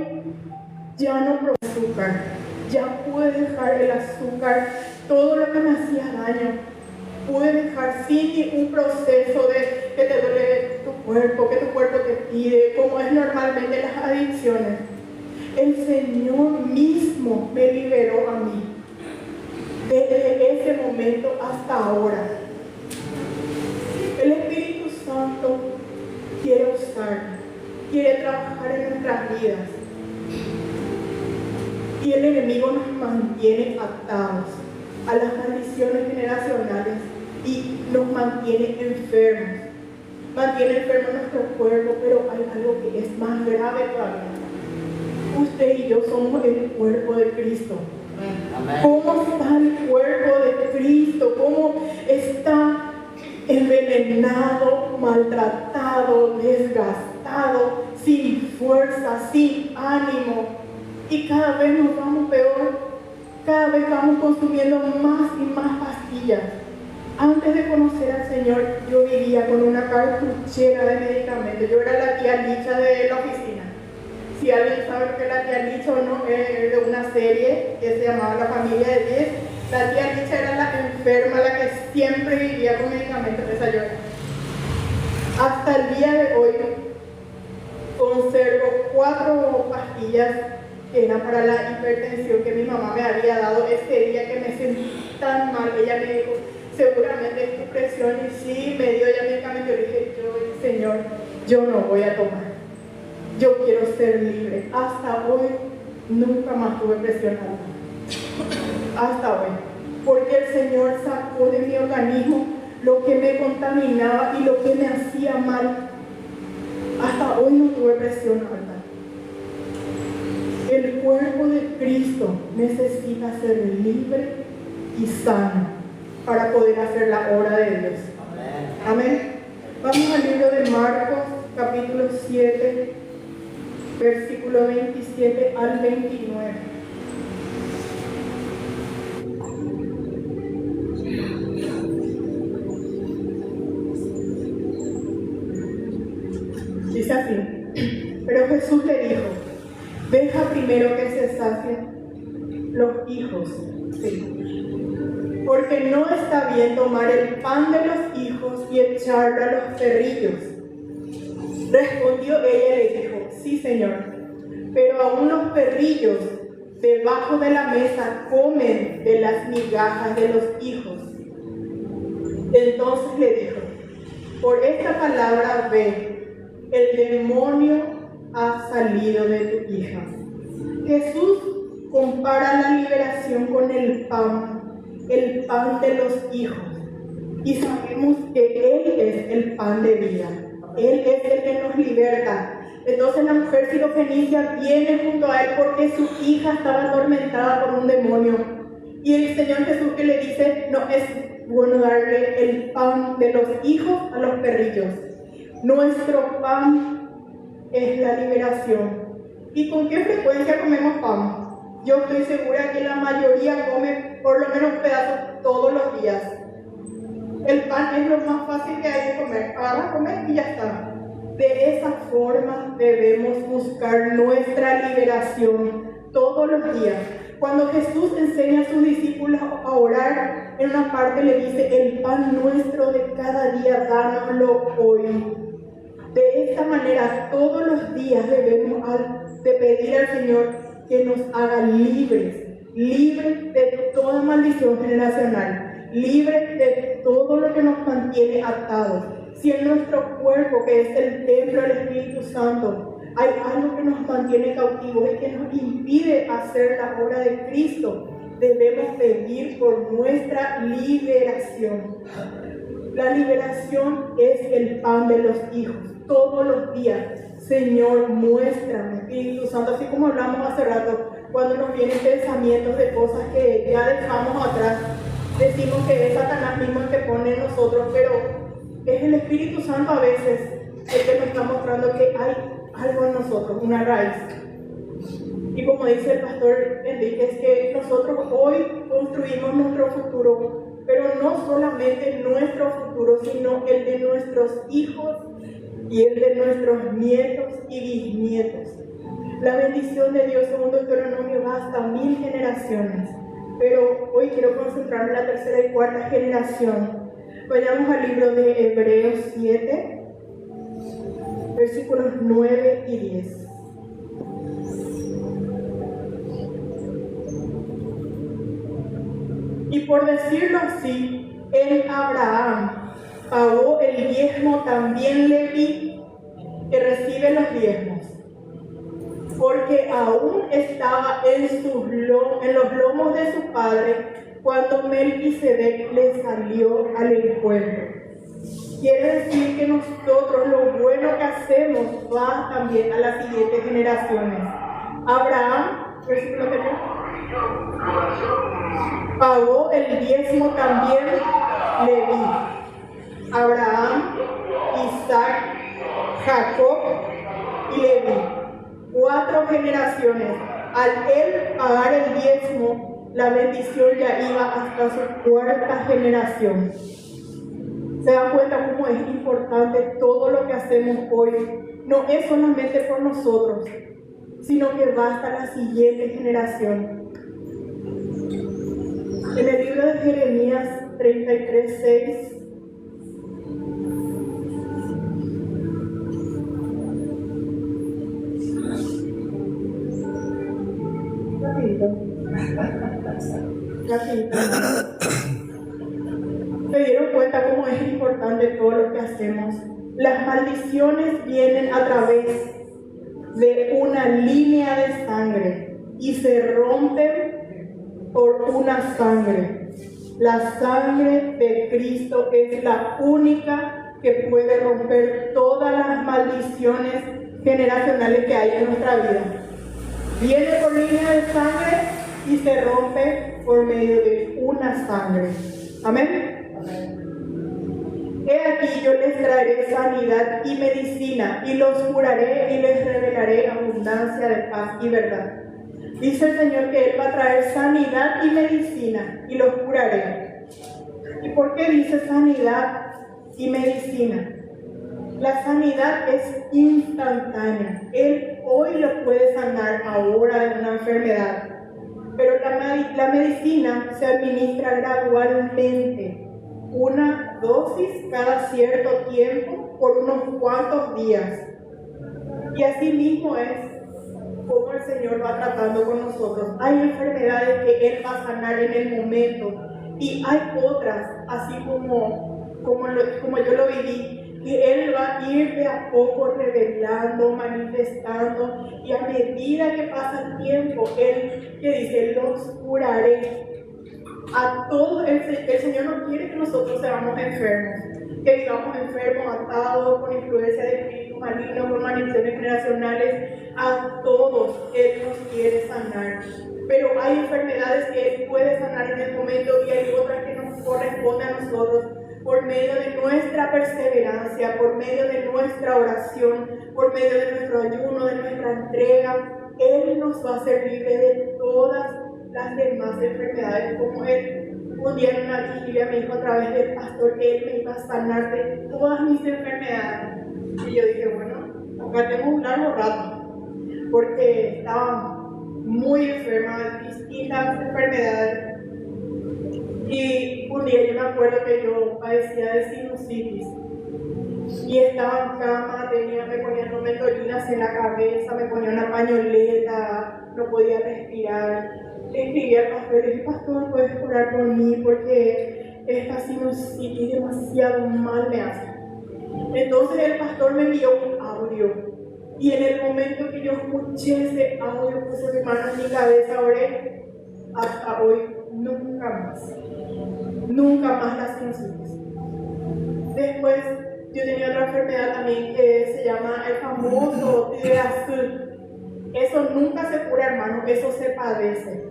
ya no pruebo azúcar, ya pude dejar el azúcar, todo lo que me hacía daño, pude dejar sin un proceso de que te duele tu cuerpo, que tu cuerpo te pide, como es normalmente las adicciones. El Señor mismo me liberó a mí, desde ese momento hasta ahora. El Espíritu Santo quiere usar, quiere trabajar en nuestras vidas. Y el enemigo nos mantiene atados a las maldiciones generacionales y nos mantiene enfermos. Mantiene enfermo nuestro cuerpo, pero hay algo que es más grave todavía. Usted y yo somos el cuerpo de Cristo. Amén. ¿Cómo está el cuerpo de Cristo? ¿Cómo está envenenado, maltratado, desgastado, sin fuerza, sin ánimo? Y cada vez nos vamos peor, cada vez vamos consumiendo más y más pastillas. Antes de conocer al Señor, yo vivía con una cartuchera de medicamentos. Yo era la tía Licha de la oficina. Si alguien sabe lo que es la tía Licha o no, es de una serie que se llamaba La Familia de 10. La tía Licha era la enferma, la que siempre vivía con medicamentos. Esa yo era. Hasta el día de hoy, conservo 4 pastillas que eran para la hipertensión que mi mamá me había dado ese día que me sentí tan mal. Ella me dijo, seguramente es tu presión, y sí, me dio ya medicamento. Yo le dije, Señor, yo no voy a tomar, yo quiero ser libre. Hasta hoy nunca más tuve presión alta, hasta hoy, porque el Señor sacó de mi organismo lo que me contaminaba y lo que me hacía mal. Hasta hoy no tuve presión alta. El cuerpo de Cristo necesita ser libre y sano para poder hacer la obra de Dios. Amén. Vamos al libro de Marcos, capítulo 7, versículo 27 al 29. Dice así: pero Jesús le dijo, deja primero que se sacien los hijos, sí, porque no está bien tomar el pan de los hijos y echarlo a los perrillos. Respondió ella y le dijo, sí, Señor, pero aún los perrillos debajo de la mesa comen de las migajas de los hijos. Entonces le dijo, por esta palabra ve, el demonio ha salido de tu hija. Jesús compara la liberación con el pan de los hijos. Y sabemos que Él es el pan de vida. Él es el que nos liberta. Entonces la mujer sirofenicia viene junto a Él porque su hija estaba atormentada por un demonio. Y el Señor Jesús que le dice, no es bueno darle el pan de los hijos a los perrillos. Nuestro pan es la liberación. ¿Y con qué frecuencia comemos pan? Yo estoy segura que la mayoría come por lo menos un pedazo todos los días. El pan es lo más fácil que hay de comer. Agarra, comer y ya está. De esa forma debemos buscar nuestra liberación todos los días. Cuando Jesús enseña a sus discípulos a orar, en una parte le dice, el pan nuestro de cada día, dánoslo hoy. De esta manera, todos los días debemos de pedir al Señor que nos haga libres de toda maldición generacional, libres de todo lo que nos mantiene atados. Si en nuestro cuerpo, que es el templo del Espíritu Santo, hay algo que nos mantiene cautivos y que nos impide hacer la obra de Cristo, debemos pedir por nuestra liberación. La liberación es el pan de los hijos. Todos los días, Señor, muéstrame, Espíritu Santo, así como hablamos hace rato, cuando nos vienen pensamientos de cosas que ya dejamos atrás, decimos que es Satanás mismo el que pone en nosotros, pero es el Espíritu Santo a veces el que nos está mostrando que hay algo en nosotros, una raíz. Y como dice el pastor Enrique, es que nosotros hoy construimos nuestro futuro, pero no solamente nuestro futuro, sino el de nuestros hijos y el de nuestros nietos y bisnietos. La bendición de Dios, según Deuteronomio, va hasta 1000 generaciones, pero hoy quiero concentrarme en la tercera y cuarta generación. Vayamos al libro de Hebreos 7, versículos 9 y 10. Y por decirlo así, en Abraham pagó el diezmo también Leví, que recibe los diezmos, porque aún estaba en los lomos de su padre cuando Melquisedec le salió al encuentro. Quiere decir que nosotros lo bueno que hacemos va también a las siguientes generaciones. Abraham, versículo que pagó el diezmo también Leví. Abraham, Isaac, Jacob y Leví. 4 generaciones. Al él pagar el diezmo, la bendición ya iba hasta su 4ª generación. ¿Se dan cuenta cómo es importante todo lo que hacemos hoy? No es solamente por nosotros, sino que va hasta la siguiente generación. En el libro de Jeremías 33:6, rapidito. ¿Se dieron cuenta cómo es importante todo lo que hacemos? Las maldiciones vienen a través de una línea de sangre y se rompen por una sangre. La sangre de Cristo es la única que puede romper todas las maldiciones generacionales que hay en nuestra vida. Viene por línea de sangre y se rompe por medio de una sangre. Amén. He aquí yo les traeré sanidad y medicina, y los curaré y les revelaré abundancia de paz y verdad. Dice el Señor que Él va a traer sanidad y medicina, y los curaré. ¿Y por qué dice sanidad y medicina? La sanidad es instantánea. Él hoy lo puede sanar ahora de una enfermedad, pero la medicina se administra gradualmente. Una dosis cada cierto tiempo por unos cuantos días. Y así mismo es como el Señor va tratando con nosotros. Hay enfermedades que Él va a sanar en el momento, y hay otras, así como yo lo viví, que Él va a ir de a poco revelando, manifestando, y a medida que pasa el tiempo, Él que dice, los curaré. A todos, el Señor no quiere que nosotros seamos enfermos, que vivamos enfermos, atados, con influencia de espíritus malignos, con maldiciones generacionales. A todos Él nos quiere sanar, pero hay enfermedades que Él puede sanar en el momento, y hay otras que nos corresponden a nosotros por medio de nuestra perseverancia, por medio de nuestra oración, por medio de nuestro ayuno, de nuestra entrega. Él nos va a hacer libre de todas las demás enfermedades, como Él un día en una vigilia me dijo a través del pastor que Él me iba a sanar de todas mis enfermedades. Y yo dije, bueno, acá tengo un largo rato, porque estaba muy enferma de distintas enfermedades. Y un día yo me acuerdo que yo padecía de sinusitis y estaba en cama, me ponían mentolinas en la cabeza, me ponía una pañoleta, no podía respirar. Le escribí al pastor y dije, pastor, ¿puedes orar por mí? Porque esta sinusitis demasiado mal me hace. Entonces el pastor me envió un audio, y en el momento que yo escuché ese audio, puse mi mano en mi cabeza, oré. Hasta hoy nunca más la sinusitis. Después yo tenía otra enfermedad también que se llama el famoso TDAH. Eso nunca se cura, hermano, eso se padece.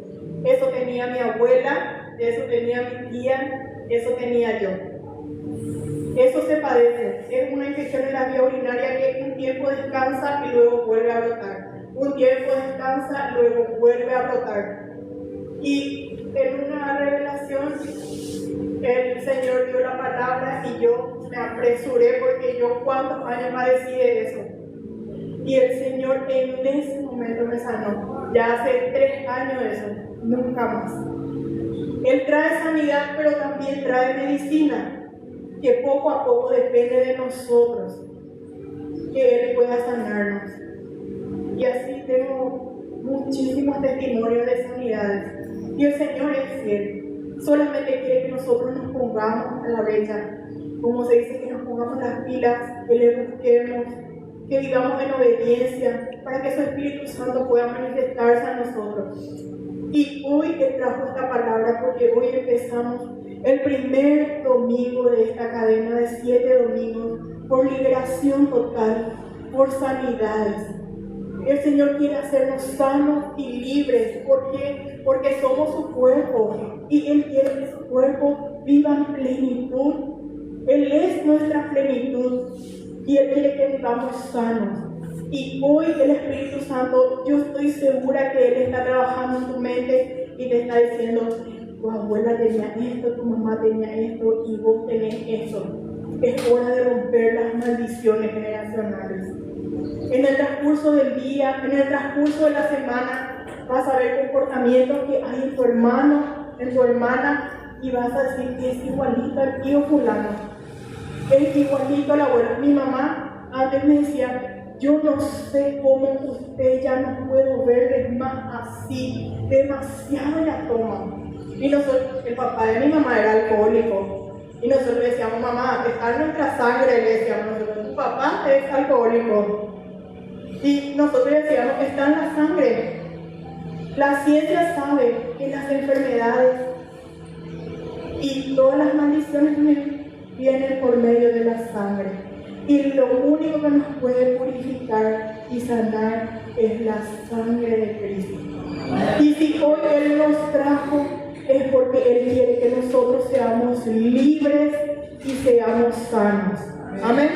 Eso tenía mi abuela, eso tenía mi tía, eso tenía yo. Eso se padece. Es una infección en la vía urinaria que un tiempo descansa y luego vuelve a brotar. Un tiempo descansa y luego vuelve a brotar. Y en una revelación, el Señor dio la palabra y yo me apresuré porque yo cuántos años padecí de eso. Y el Señor en ese momento me sanó. Ya hace 3 años de eso, nunca más. Él trae sanidad, pero también trae medicina, que poco a poco depende de nosotros, que Él pueda sanarnos. Y así tengo muchísimos testimonios de sanidades. Y el Señor es fiel. Solamente quiere que nosotros nos pongamos a la brecha. Como se dice, que nos pongamos las pilas, que le busquemos, que vivamos en obediencia, para que su Espíritu Santo pueda manifestarse a nosotros. Y hoy te trajo esta palabra porque hoy empezamos el primer domingo de esta cadena de 7 domingos por liberación total, por sanidades. El Señor quiere hacernos sanos y libres. ¿Por qué? Porque somos su cuerpo y Él quiere que su cuerpo viva en plenitud. Él es nuestra plenitud y Él quiere que vivamos sanos. Y hoy el Espíritu Santo, yo estoy segura que Él está trabajando en tu mente y te está diciendo: tu abuela tenía esto, tu mamá tenía esto y vos tenés esto. Es hora de romper las maldiciones generacionales. En el transcurso del día, en el transcurso de la semana, vas a ver comportamientos que hay en tu hermano, en tu hermana, y vas a decir que es igualito al tío fulano, es igualito a la abuela. Mi mamá antes me decía: yo no sé cómo usted ya no puedo verles más así, demasiado ya toma. Y nosotros, el papá de mi mamá era alcohólico, y nosotros le decíamos: mamá, está en nuestra sangre, le decíamos nosotros, tu papá es alcohólico. Y nosotros decíamos: está en la sangre. La ciencia sabe que las enfermedades y todas las maldiciones vienen por medio de la sangre. Y lo único que nos puede purificar y sanar es la sangre de Cristo. Y si hoy Él nos trajo, es porque Él quiere que nosotros seamos libres y seamos sanos. Amén.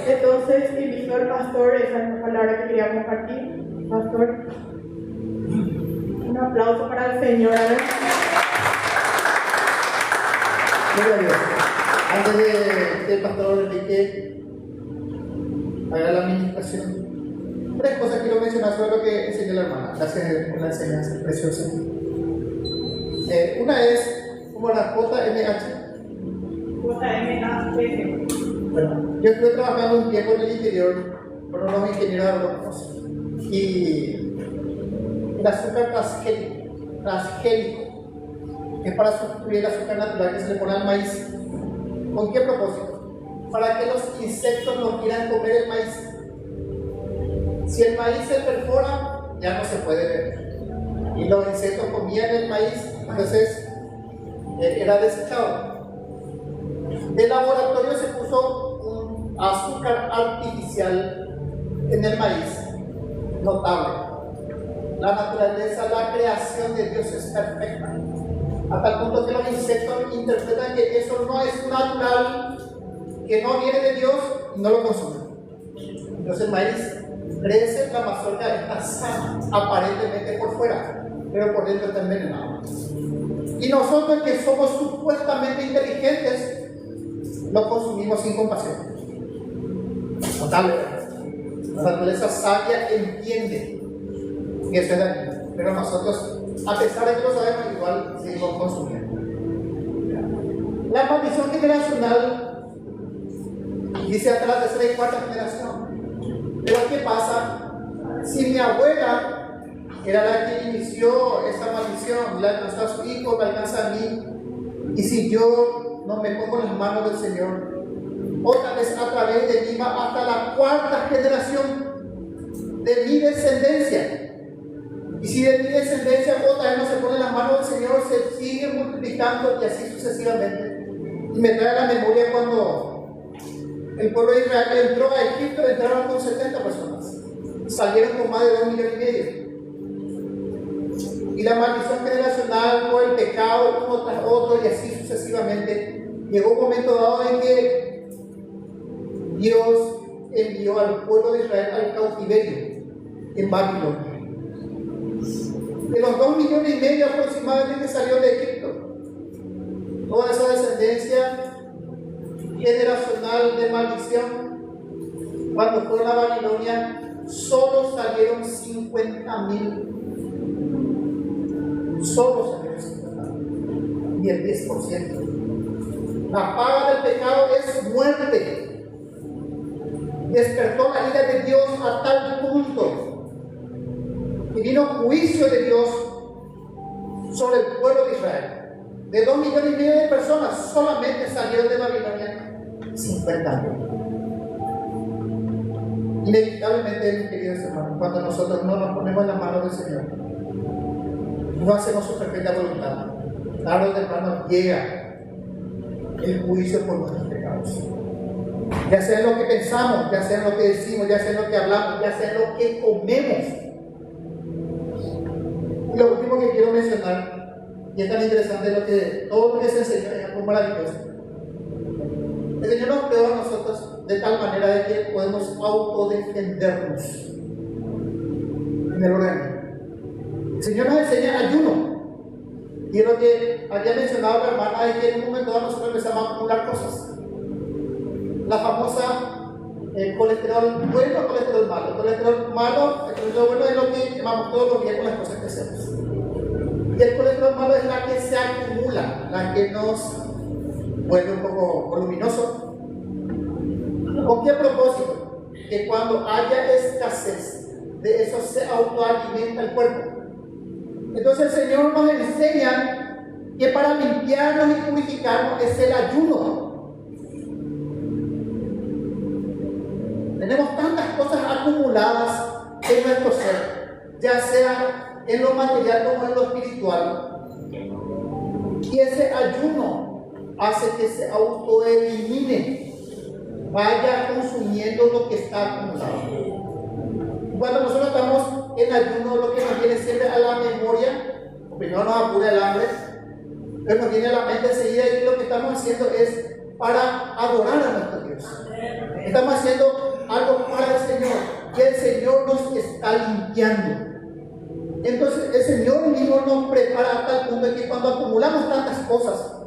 Entonces invito al pastor, esa es la palabra que quería compartir. Pastor, un aplauso para el Señor. Amén. Gloria a Dios. Antes de que el pastor Enrique haga la administración, 3 cosas quiero mencionar sobre lo que enseñó la hermana. Gracias por la enseñanza preciosa. Una es como la JMH. Bueno, yo estuve trabajando un tiempo en el interior con unos ingenieros agrónomos y el azúcar transgénico, que es para sustituir el azúcar natural que se le pone al maíz. ¿Con qué propósito? Para que los insectos no quieran comer el maíz. Si el maíz se perfora, ya no se puede ver. Y los insectos comían el maíz, entonces era desechado. Del laboratorio se puso un azúcar artificial en el maíz, notable. La naturaleza, la creación de Dios es perfecta, hasta el punto que los insectos interpretan que eso no es natural, que no viene de Dios, y no lo consumen. Entonces el maíz crece, la mazorca está sana, aparentemente por fuera, pero por dentro está envenenado. Y nosotros, que somos supuestamente inteligentes, lo consumimos sin compasión. Notable. La naturaleza sabia entiende que eso es dañino, pero nosotros, a pesar de que lo sabemos, igual seguimos consumiendo. La maldición generacional dice hasta la 3ª y 4ª generación. Pero ¿qué pasa? Si mi abuela era la que inició esa maldición, le alcanzó a su hijo, me alcanza a mí, y si yo no me pongo en las manos del Señor, otra vez a través de mí va hasta la 4ª generación de mi descendencia. Y si de mi descendencia otra vez no se pone en las manos del Señor, se sigue multiplicando y así sucesivamente. Y me trae a la memoria cuando El pueblo de Israel entró a Egipto, entraron con 70 personas. Salieron con más de 2,5 millones. Y la maldición generacional por el pecado, uno tras otro, y así sucesivamente. Llegó un momento dado en que Dios envió al pueblo de Israel al cautiverio en Babilonia. De los 2,5 millones aproximadamente salió de Egipto. Toda esa descendencia generacional de maldición, cuando fueron a Babilonia, solo salieron 50,000. Solo salieron 50,000. Y el 10%. La paga del pecado es muerte. Despertó la ira de Dios a tal punto que vino juicio de Dios sobre el pueblo de Israel. De 2,5 millones de personas, solamente salieron de Babilonia 50,000. Inevitablemente, mis queridos hermanos, cuando nosotros no nos ponemos en la mano del Señor, no hacemos su perfecta voluntad, tarde o temprano llega el juicio por nuestros pecados. Ya sea en lo que pensamos, ya sea en lo que decimos, ya sea en lo que hablamos, ya sea en lo que comemos. Y lo último que quiero mencionar, y es tan interesante lo que todo lo que se enseña, es algo maravilloso. El Señor nos creó a nosotros de tal manera de que podemos autodefendernos en el organismo. El Señor nos enseña ayuno. Y es lo que había mencionado la hermana, es que en un momento dado nosotros empezamos a acumular cosas. La famosa colesterol bueno, colesterol malo. El colesterol malo, el colesterol bueno es lo que llamamos todos los días con las cosas que hacemos. Y el colesterol malo es la que se acumula, la que nos vuelve un poco voluminoso. ¿Con qué propósito? Que cuando haya escasez de eso se autoalimenta el cuerpo. Entonces el Señor nos enseña que para limpiarnos y purificarnos es el ayuno. Tenemos tantas cosas acumuladas en nuestro ser, ya sea en lo material como en lo espiritual. Y ese ayuno hace que se autoelimine, vaya consumiendo lo que está acumulado. Cuando nosotros estamos en ayuno, lo que nos viene siempre a la memoria, primero nos apura el hambre, pero nos viene a la mente enseguida, y lo que estamos haciendo es para adorar a nuestro Dios. Estamos haciendo algo para el Señor, que el Señor nos está limpiando. Entonces el Señor mismo nos prepara a tal punto que cuando acumulamos tantas cosas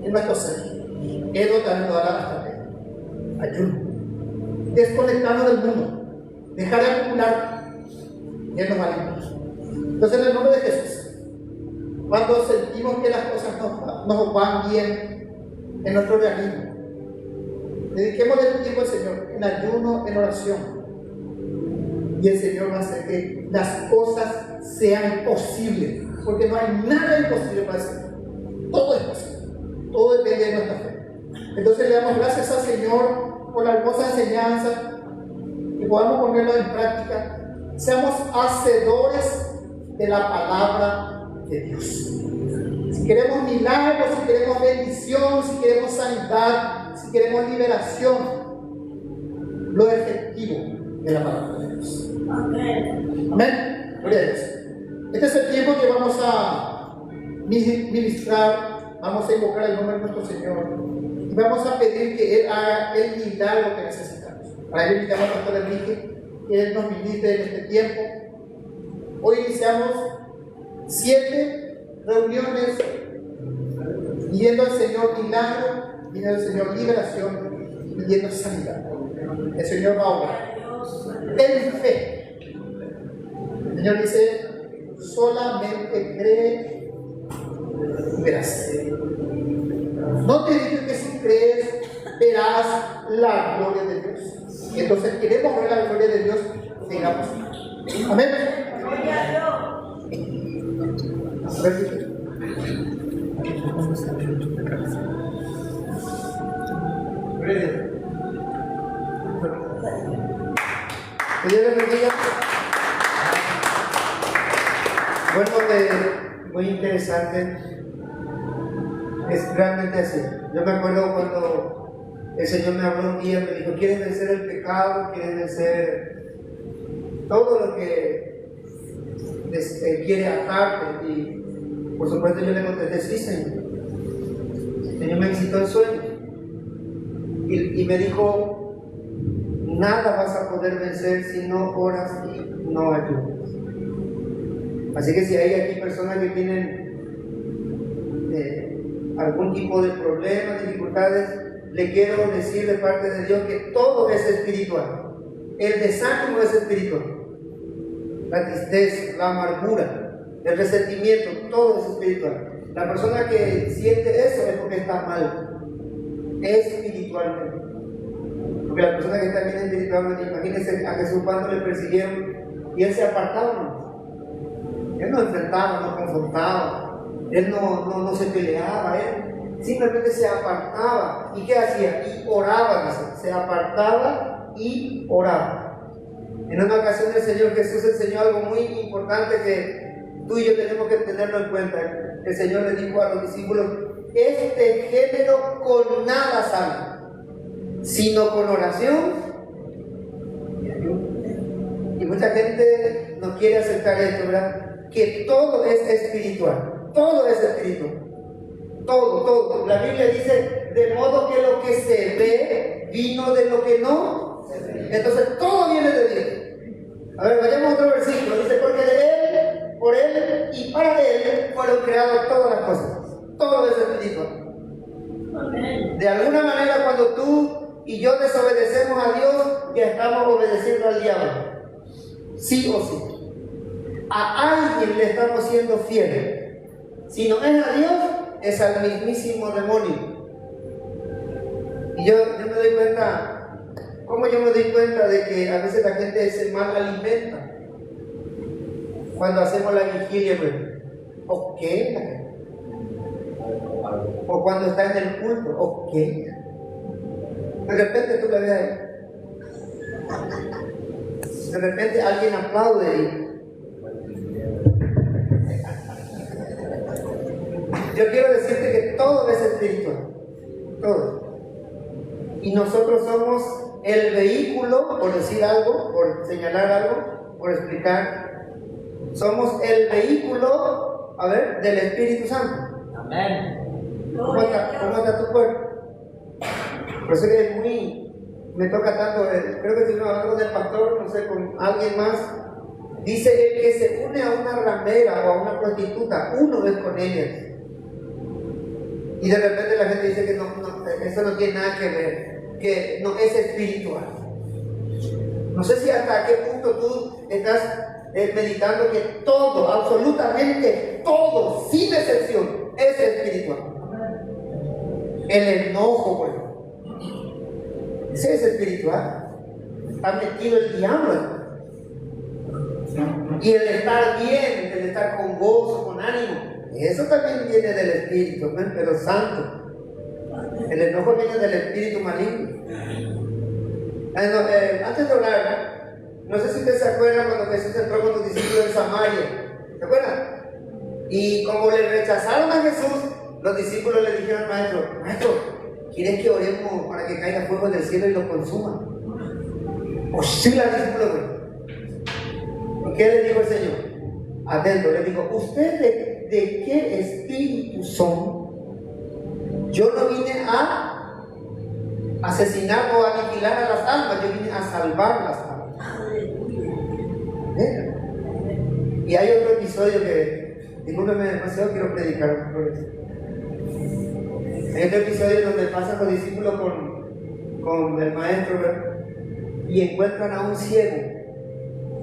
en nuestro ser, es lo que también nos da la estrategia. Ayuno. Desconectarnos del mundo. Dejar de acumular, y Él nos va a limpiar. Entonces, en el nombre de Jesús, cuando sentimos que las cosas nos van bien en nuestro organismo, dediquemos el tiempo al Señor en ayuno, en oración, y el Señor va a hacer que las cosas sean posibles, porque no hay nada imposible para el Señor. Todo es posible, todo depende de nuestra fe. Entonces, le damos gracias al Señor por la hermosa enseñanza, que podamos ponerlo en práctica, seamos hacedores de la palabra de Dios. Si queremos milagros, si queremos bendición, si queremos sanidad, si queremos liberación, lo efectivo de la palabra de Dios. Amén. Amén. Gloria a Dios. Este es el tiempo que vamos a ministrar, vamos a invocar el nombre de nuestro Señor y vamos a pedir que Él haga el milagro que necesitamos. Para ello invitamos al pastor Enrique, que Él nos ministre en este tiempo. Hoy iniciamos 7 reuniones pidiendo al Señor milagro, pidiendo al Señor liberación, pidiendo sanidad. El Señor va a obrar. Ten fe. El Señor dice, solamente cree y verás. No te digo que si crees verás la gloria de Dios. Entonces queremos ver la gloria de Dios, digamos. Amén. Gloria a Dios. Que Dios les bendiga. Bueno, muy interesante. Es realmente así. Yo me acuerdo cuando El Señor me habló un día, me dijo, ¿quieres vencer el pecado? ¿Quieres vencer todo lo que quiere atarte? Y por supuesto yo le contesté, sí, Señor. El Señor me visitó el sueño y me dijo, nada vas a poder vencer si no oras y no ayudas. Así que si hay aquí personas que tienen algún tipo de problema, dificultades, le quiero decir de parte de Dios que todo es espiritual. El desánimo es espiritual. La tristeza, la amargura, el resentimiento, todo es espiritual. La persona que siente eso es porque está mal, espiritualmente. Porque la persona que está bien espiritualmente, imagínense a Jesús cuando le persiguieron y él se apartaba. Él no enfrentaba, no confrontaba. Él no se peleaba, él simplemente se apartaba. ¿Y qué hacía? Y oraba, dice. Se apartaba y oraba. En una ocasión el Señor Jesús enseñó algo muy importante que tú y yo tenemos que tenerlo en cuenta. El Señor le dijo a los discípulos, este género con nada sana, sino con oración y ayuno. Y mucha gente no quiere aceptar esto, ¿verdad? Que todo es espiritual. Todo es espíritu, todo. La Biblia dice, de modo que lo que se ve vino de lo que no se ve. Entonces todo viene de Dios. A ver, vayamos a otro versículo. Dice, porque de Él, por Él y para Él fueron creadas todas las cosas. Todo es espiritual. De alguna manera, cuando tú y yo desobedecemos a Dios, ya estamos obedeciendo al diablo. Sí o sí. A alguien le estamos siendo fieles. Si no es a Dios, es al mismísimo demonio. Y yo me doy cuenta, ¿cómo yo me doy cuenta de que a veces la gente se mal alimenta? Cuando hacemos la vigilia, ¿o qué? O cuando está en el culto, ¿o qué? De repente tú la ves ahí. De repente alguien aplaude y yo quiero decirte que todo es espiritual, todo. Y nosotros somos el vehículo, por decir algo, por señalar algo, por explicar. Somos el vehículo, a ver, del Espíritu Santo. Amén. ¿Cómo está tu cuerpo? Por eso que es muy, me toca tanto, creo que si no hablo del pastor, no sé, con alguien más. Dice el que se une a una ramera o a una prostituta, uno es con ella. Y de repente la gente dice que no, eso no tiene nada que ver, que no es espiritual. No sé si hasta qué punto tú estás meditando que todo, absolutamente todo, sin excepción, es espiritual. El enojo, por ejemplo, ese es espiritual. Está metido el diablo. Y el estar bien, el estar con gozo, con ánimo, eso también viene del espíritu, pero santo. El enojo viene del espíritu maligno. Antes de orar, no sé si ustedes se acuerdan cuando Jesús entró con los discípulos en Samaria. ¿Se acuerdan? Y como le rechazaron a Jesús, los discípulos le dijeron al maestro, ¿quieres que oremos para que caiga fuego del cielo y lo consuma? O sí, la discípulo. ¿Y qué le dijo el Señor? Atento, le dijo, ¿ustedes de qué espíritu son? Yo no vine a asesinar o a aniquilar a las almas, yo vine a salvar las almas. Y hay otro episodio que, discúlpeme demasiado, quiero predicar por eso. Hay otro episodio donde pasan los discípulos con el maestro, ¿verdad? Y encuentran a un ciego.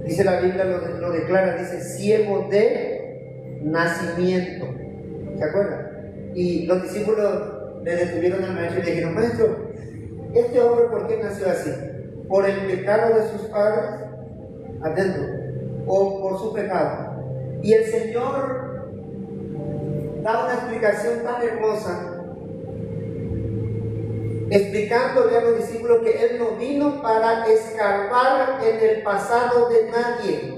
Dice la Biblia, lo declara, dice ciego de nacimiento. ¿Se acuerdan? Y los discípulos le detuvieron al maestro y le dijeron, maestro, ¿este hombre por qué nació así? ¿Por el pecado de sus padres? Atento. ¿O por su pecado? Y el Señor da una explicación tan hermosa, explicándole a los discípulos que Él no vino para escarbar en el pasado de nadie.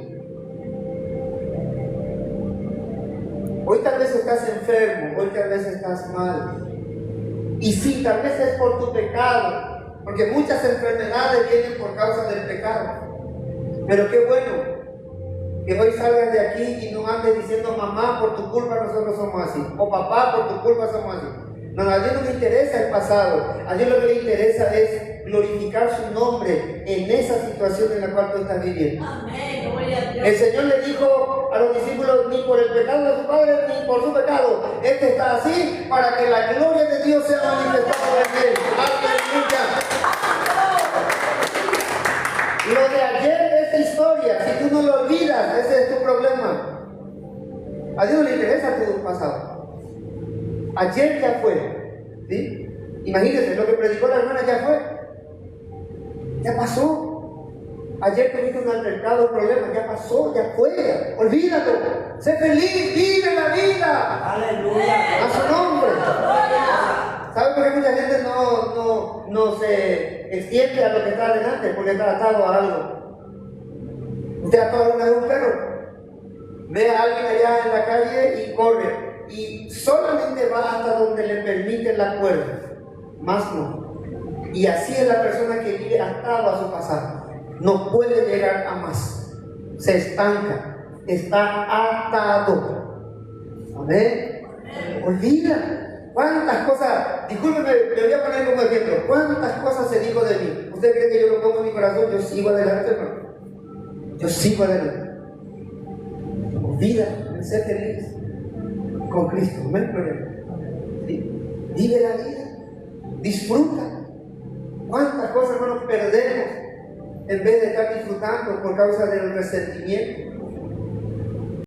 Hoy tal vez estás enfermo, hoy tal vez estás mal. Y sí, tal vez es por tu pecado, porque muchas enfermedades vienen por causa del pecado. Pero qué bueno que hoy salgas de aquí y no andes diciendo, mamá, por tu culpa nosotros somos así, o papá, por tu culpa somos así. No, a Dios no le interesa el pasado, a Dios lo que le interesa es glorificar su nombre en esa situación en la cual tú estás viviendo. Amén, gloria a Dios. El Señor le dijo a los discípulos, ni por el pecado de su padre, ni por su pecado. Este está así para que la gloria de Dios sea manifestada en él. Aleluya. Lo de ayer es historia, si tú no lo olvidas, ese es tu problema. A Dios no le interesa tu pasado. Ayer ya fue, ¿sí? Imagínense, lo que predicó la hermana ya fue, ya pasó. Ayer tuviste un altercado, un problema, ya pasó, ya fue, olvídalo, sé feliz, vive la vida. Aleluya. A su nombre. ¿Sabe por qué mucha gente no se extiende a lo que está adelante? Porque está atado a algo. Usted atado a un perro, ve a alguien allá en la calle y corre. Y solamente va hasta donde le permite la cuerda, más no. Y así es la persona que vive atado a su pasado, no puede llegar a más, se estanca, está atado. Amén. Olvida cuántas cosas, discúlpeme, le voy a poner como ejemplo, cuántas cosas se dijo de mí. ¿Usted cree que yo lo pongo en mi corazón? Yo sigo adelante, hermano, yo sigo adelante. Olvida, sé feliz con Cristo, vive la vida, disfruta. ¿Cuántas cosas, hermanos, perdemos en vez de estar disfrutando por causa del resentimiento?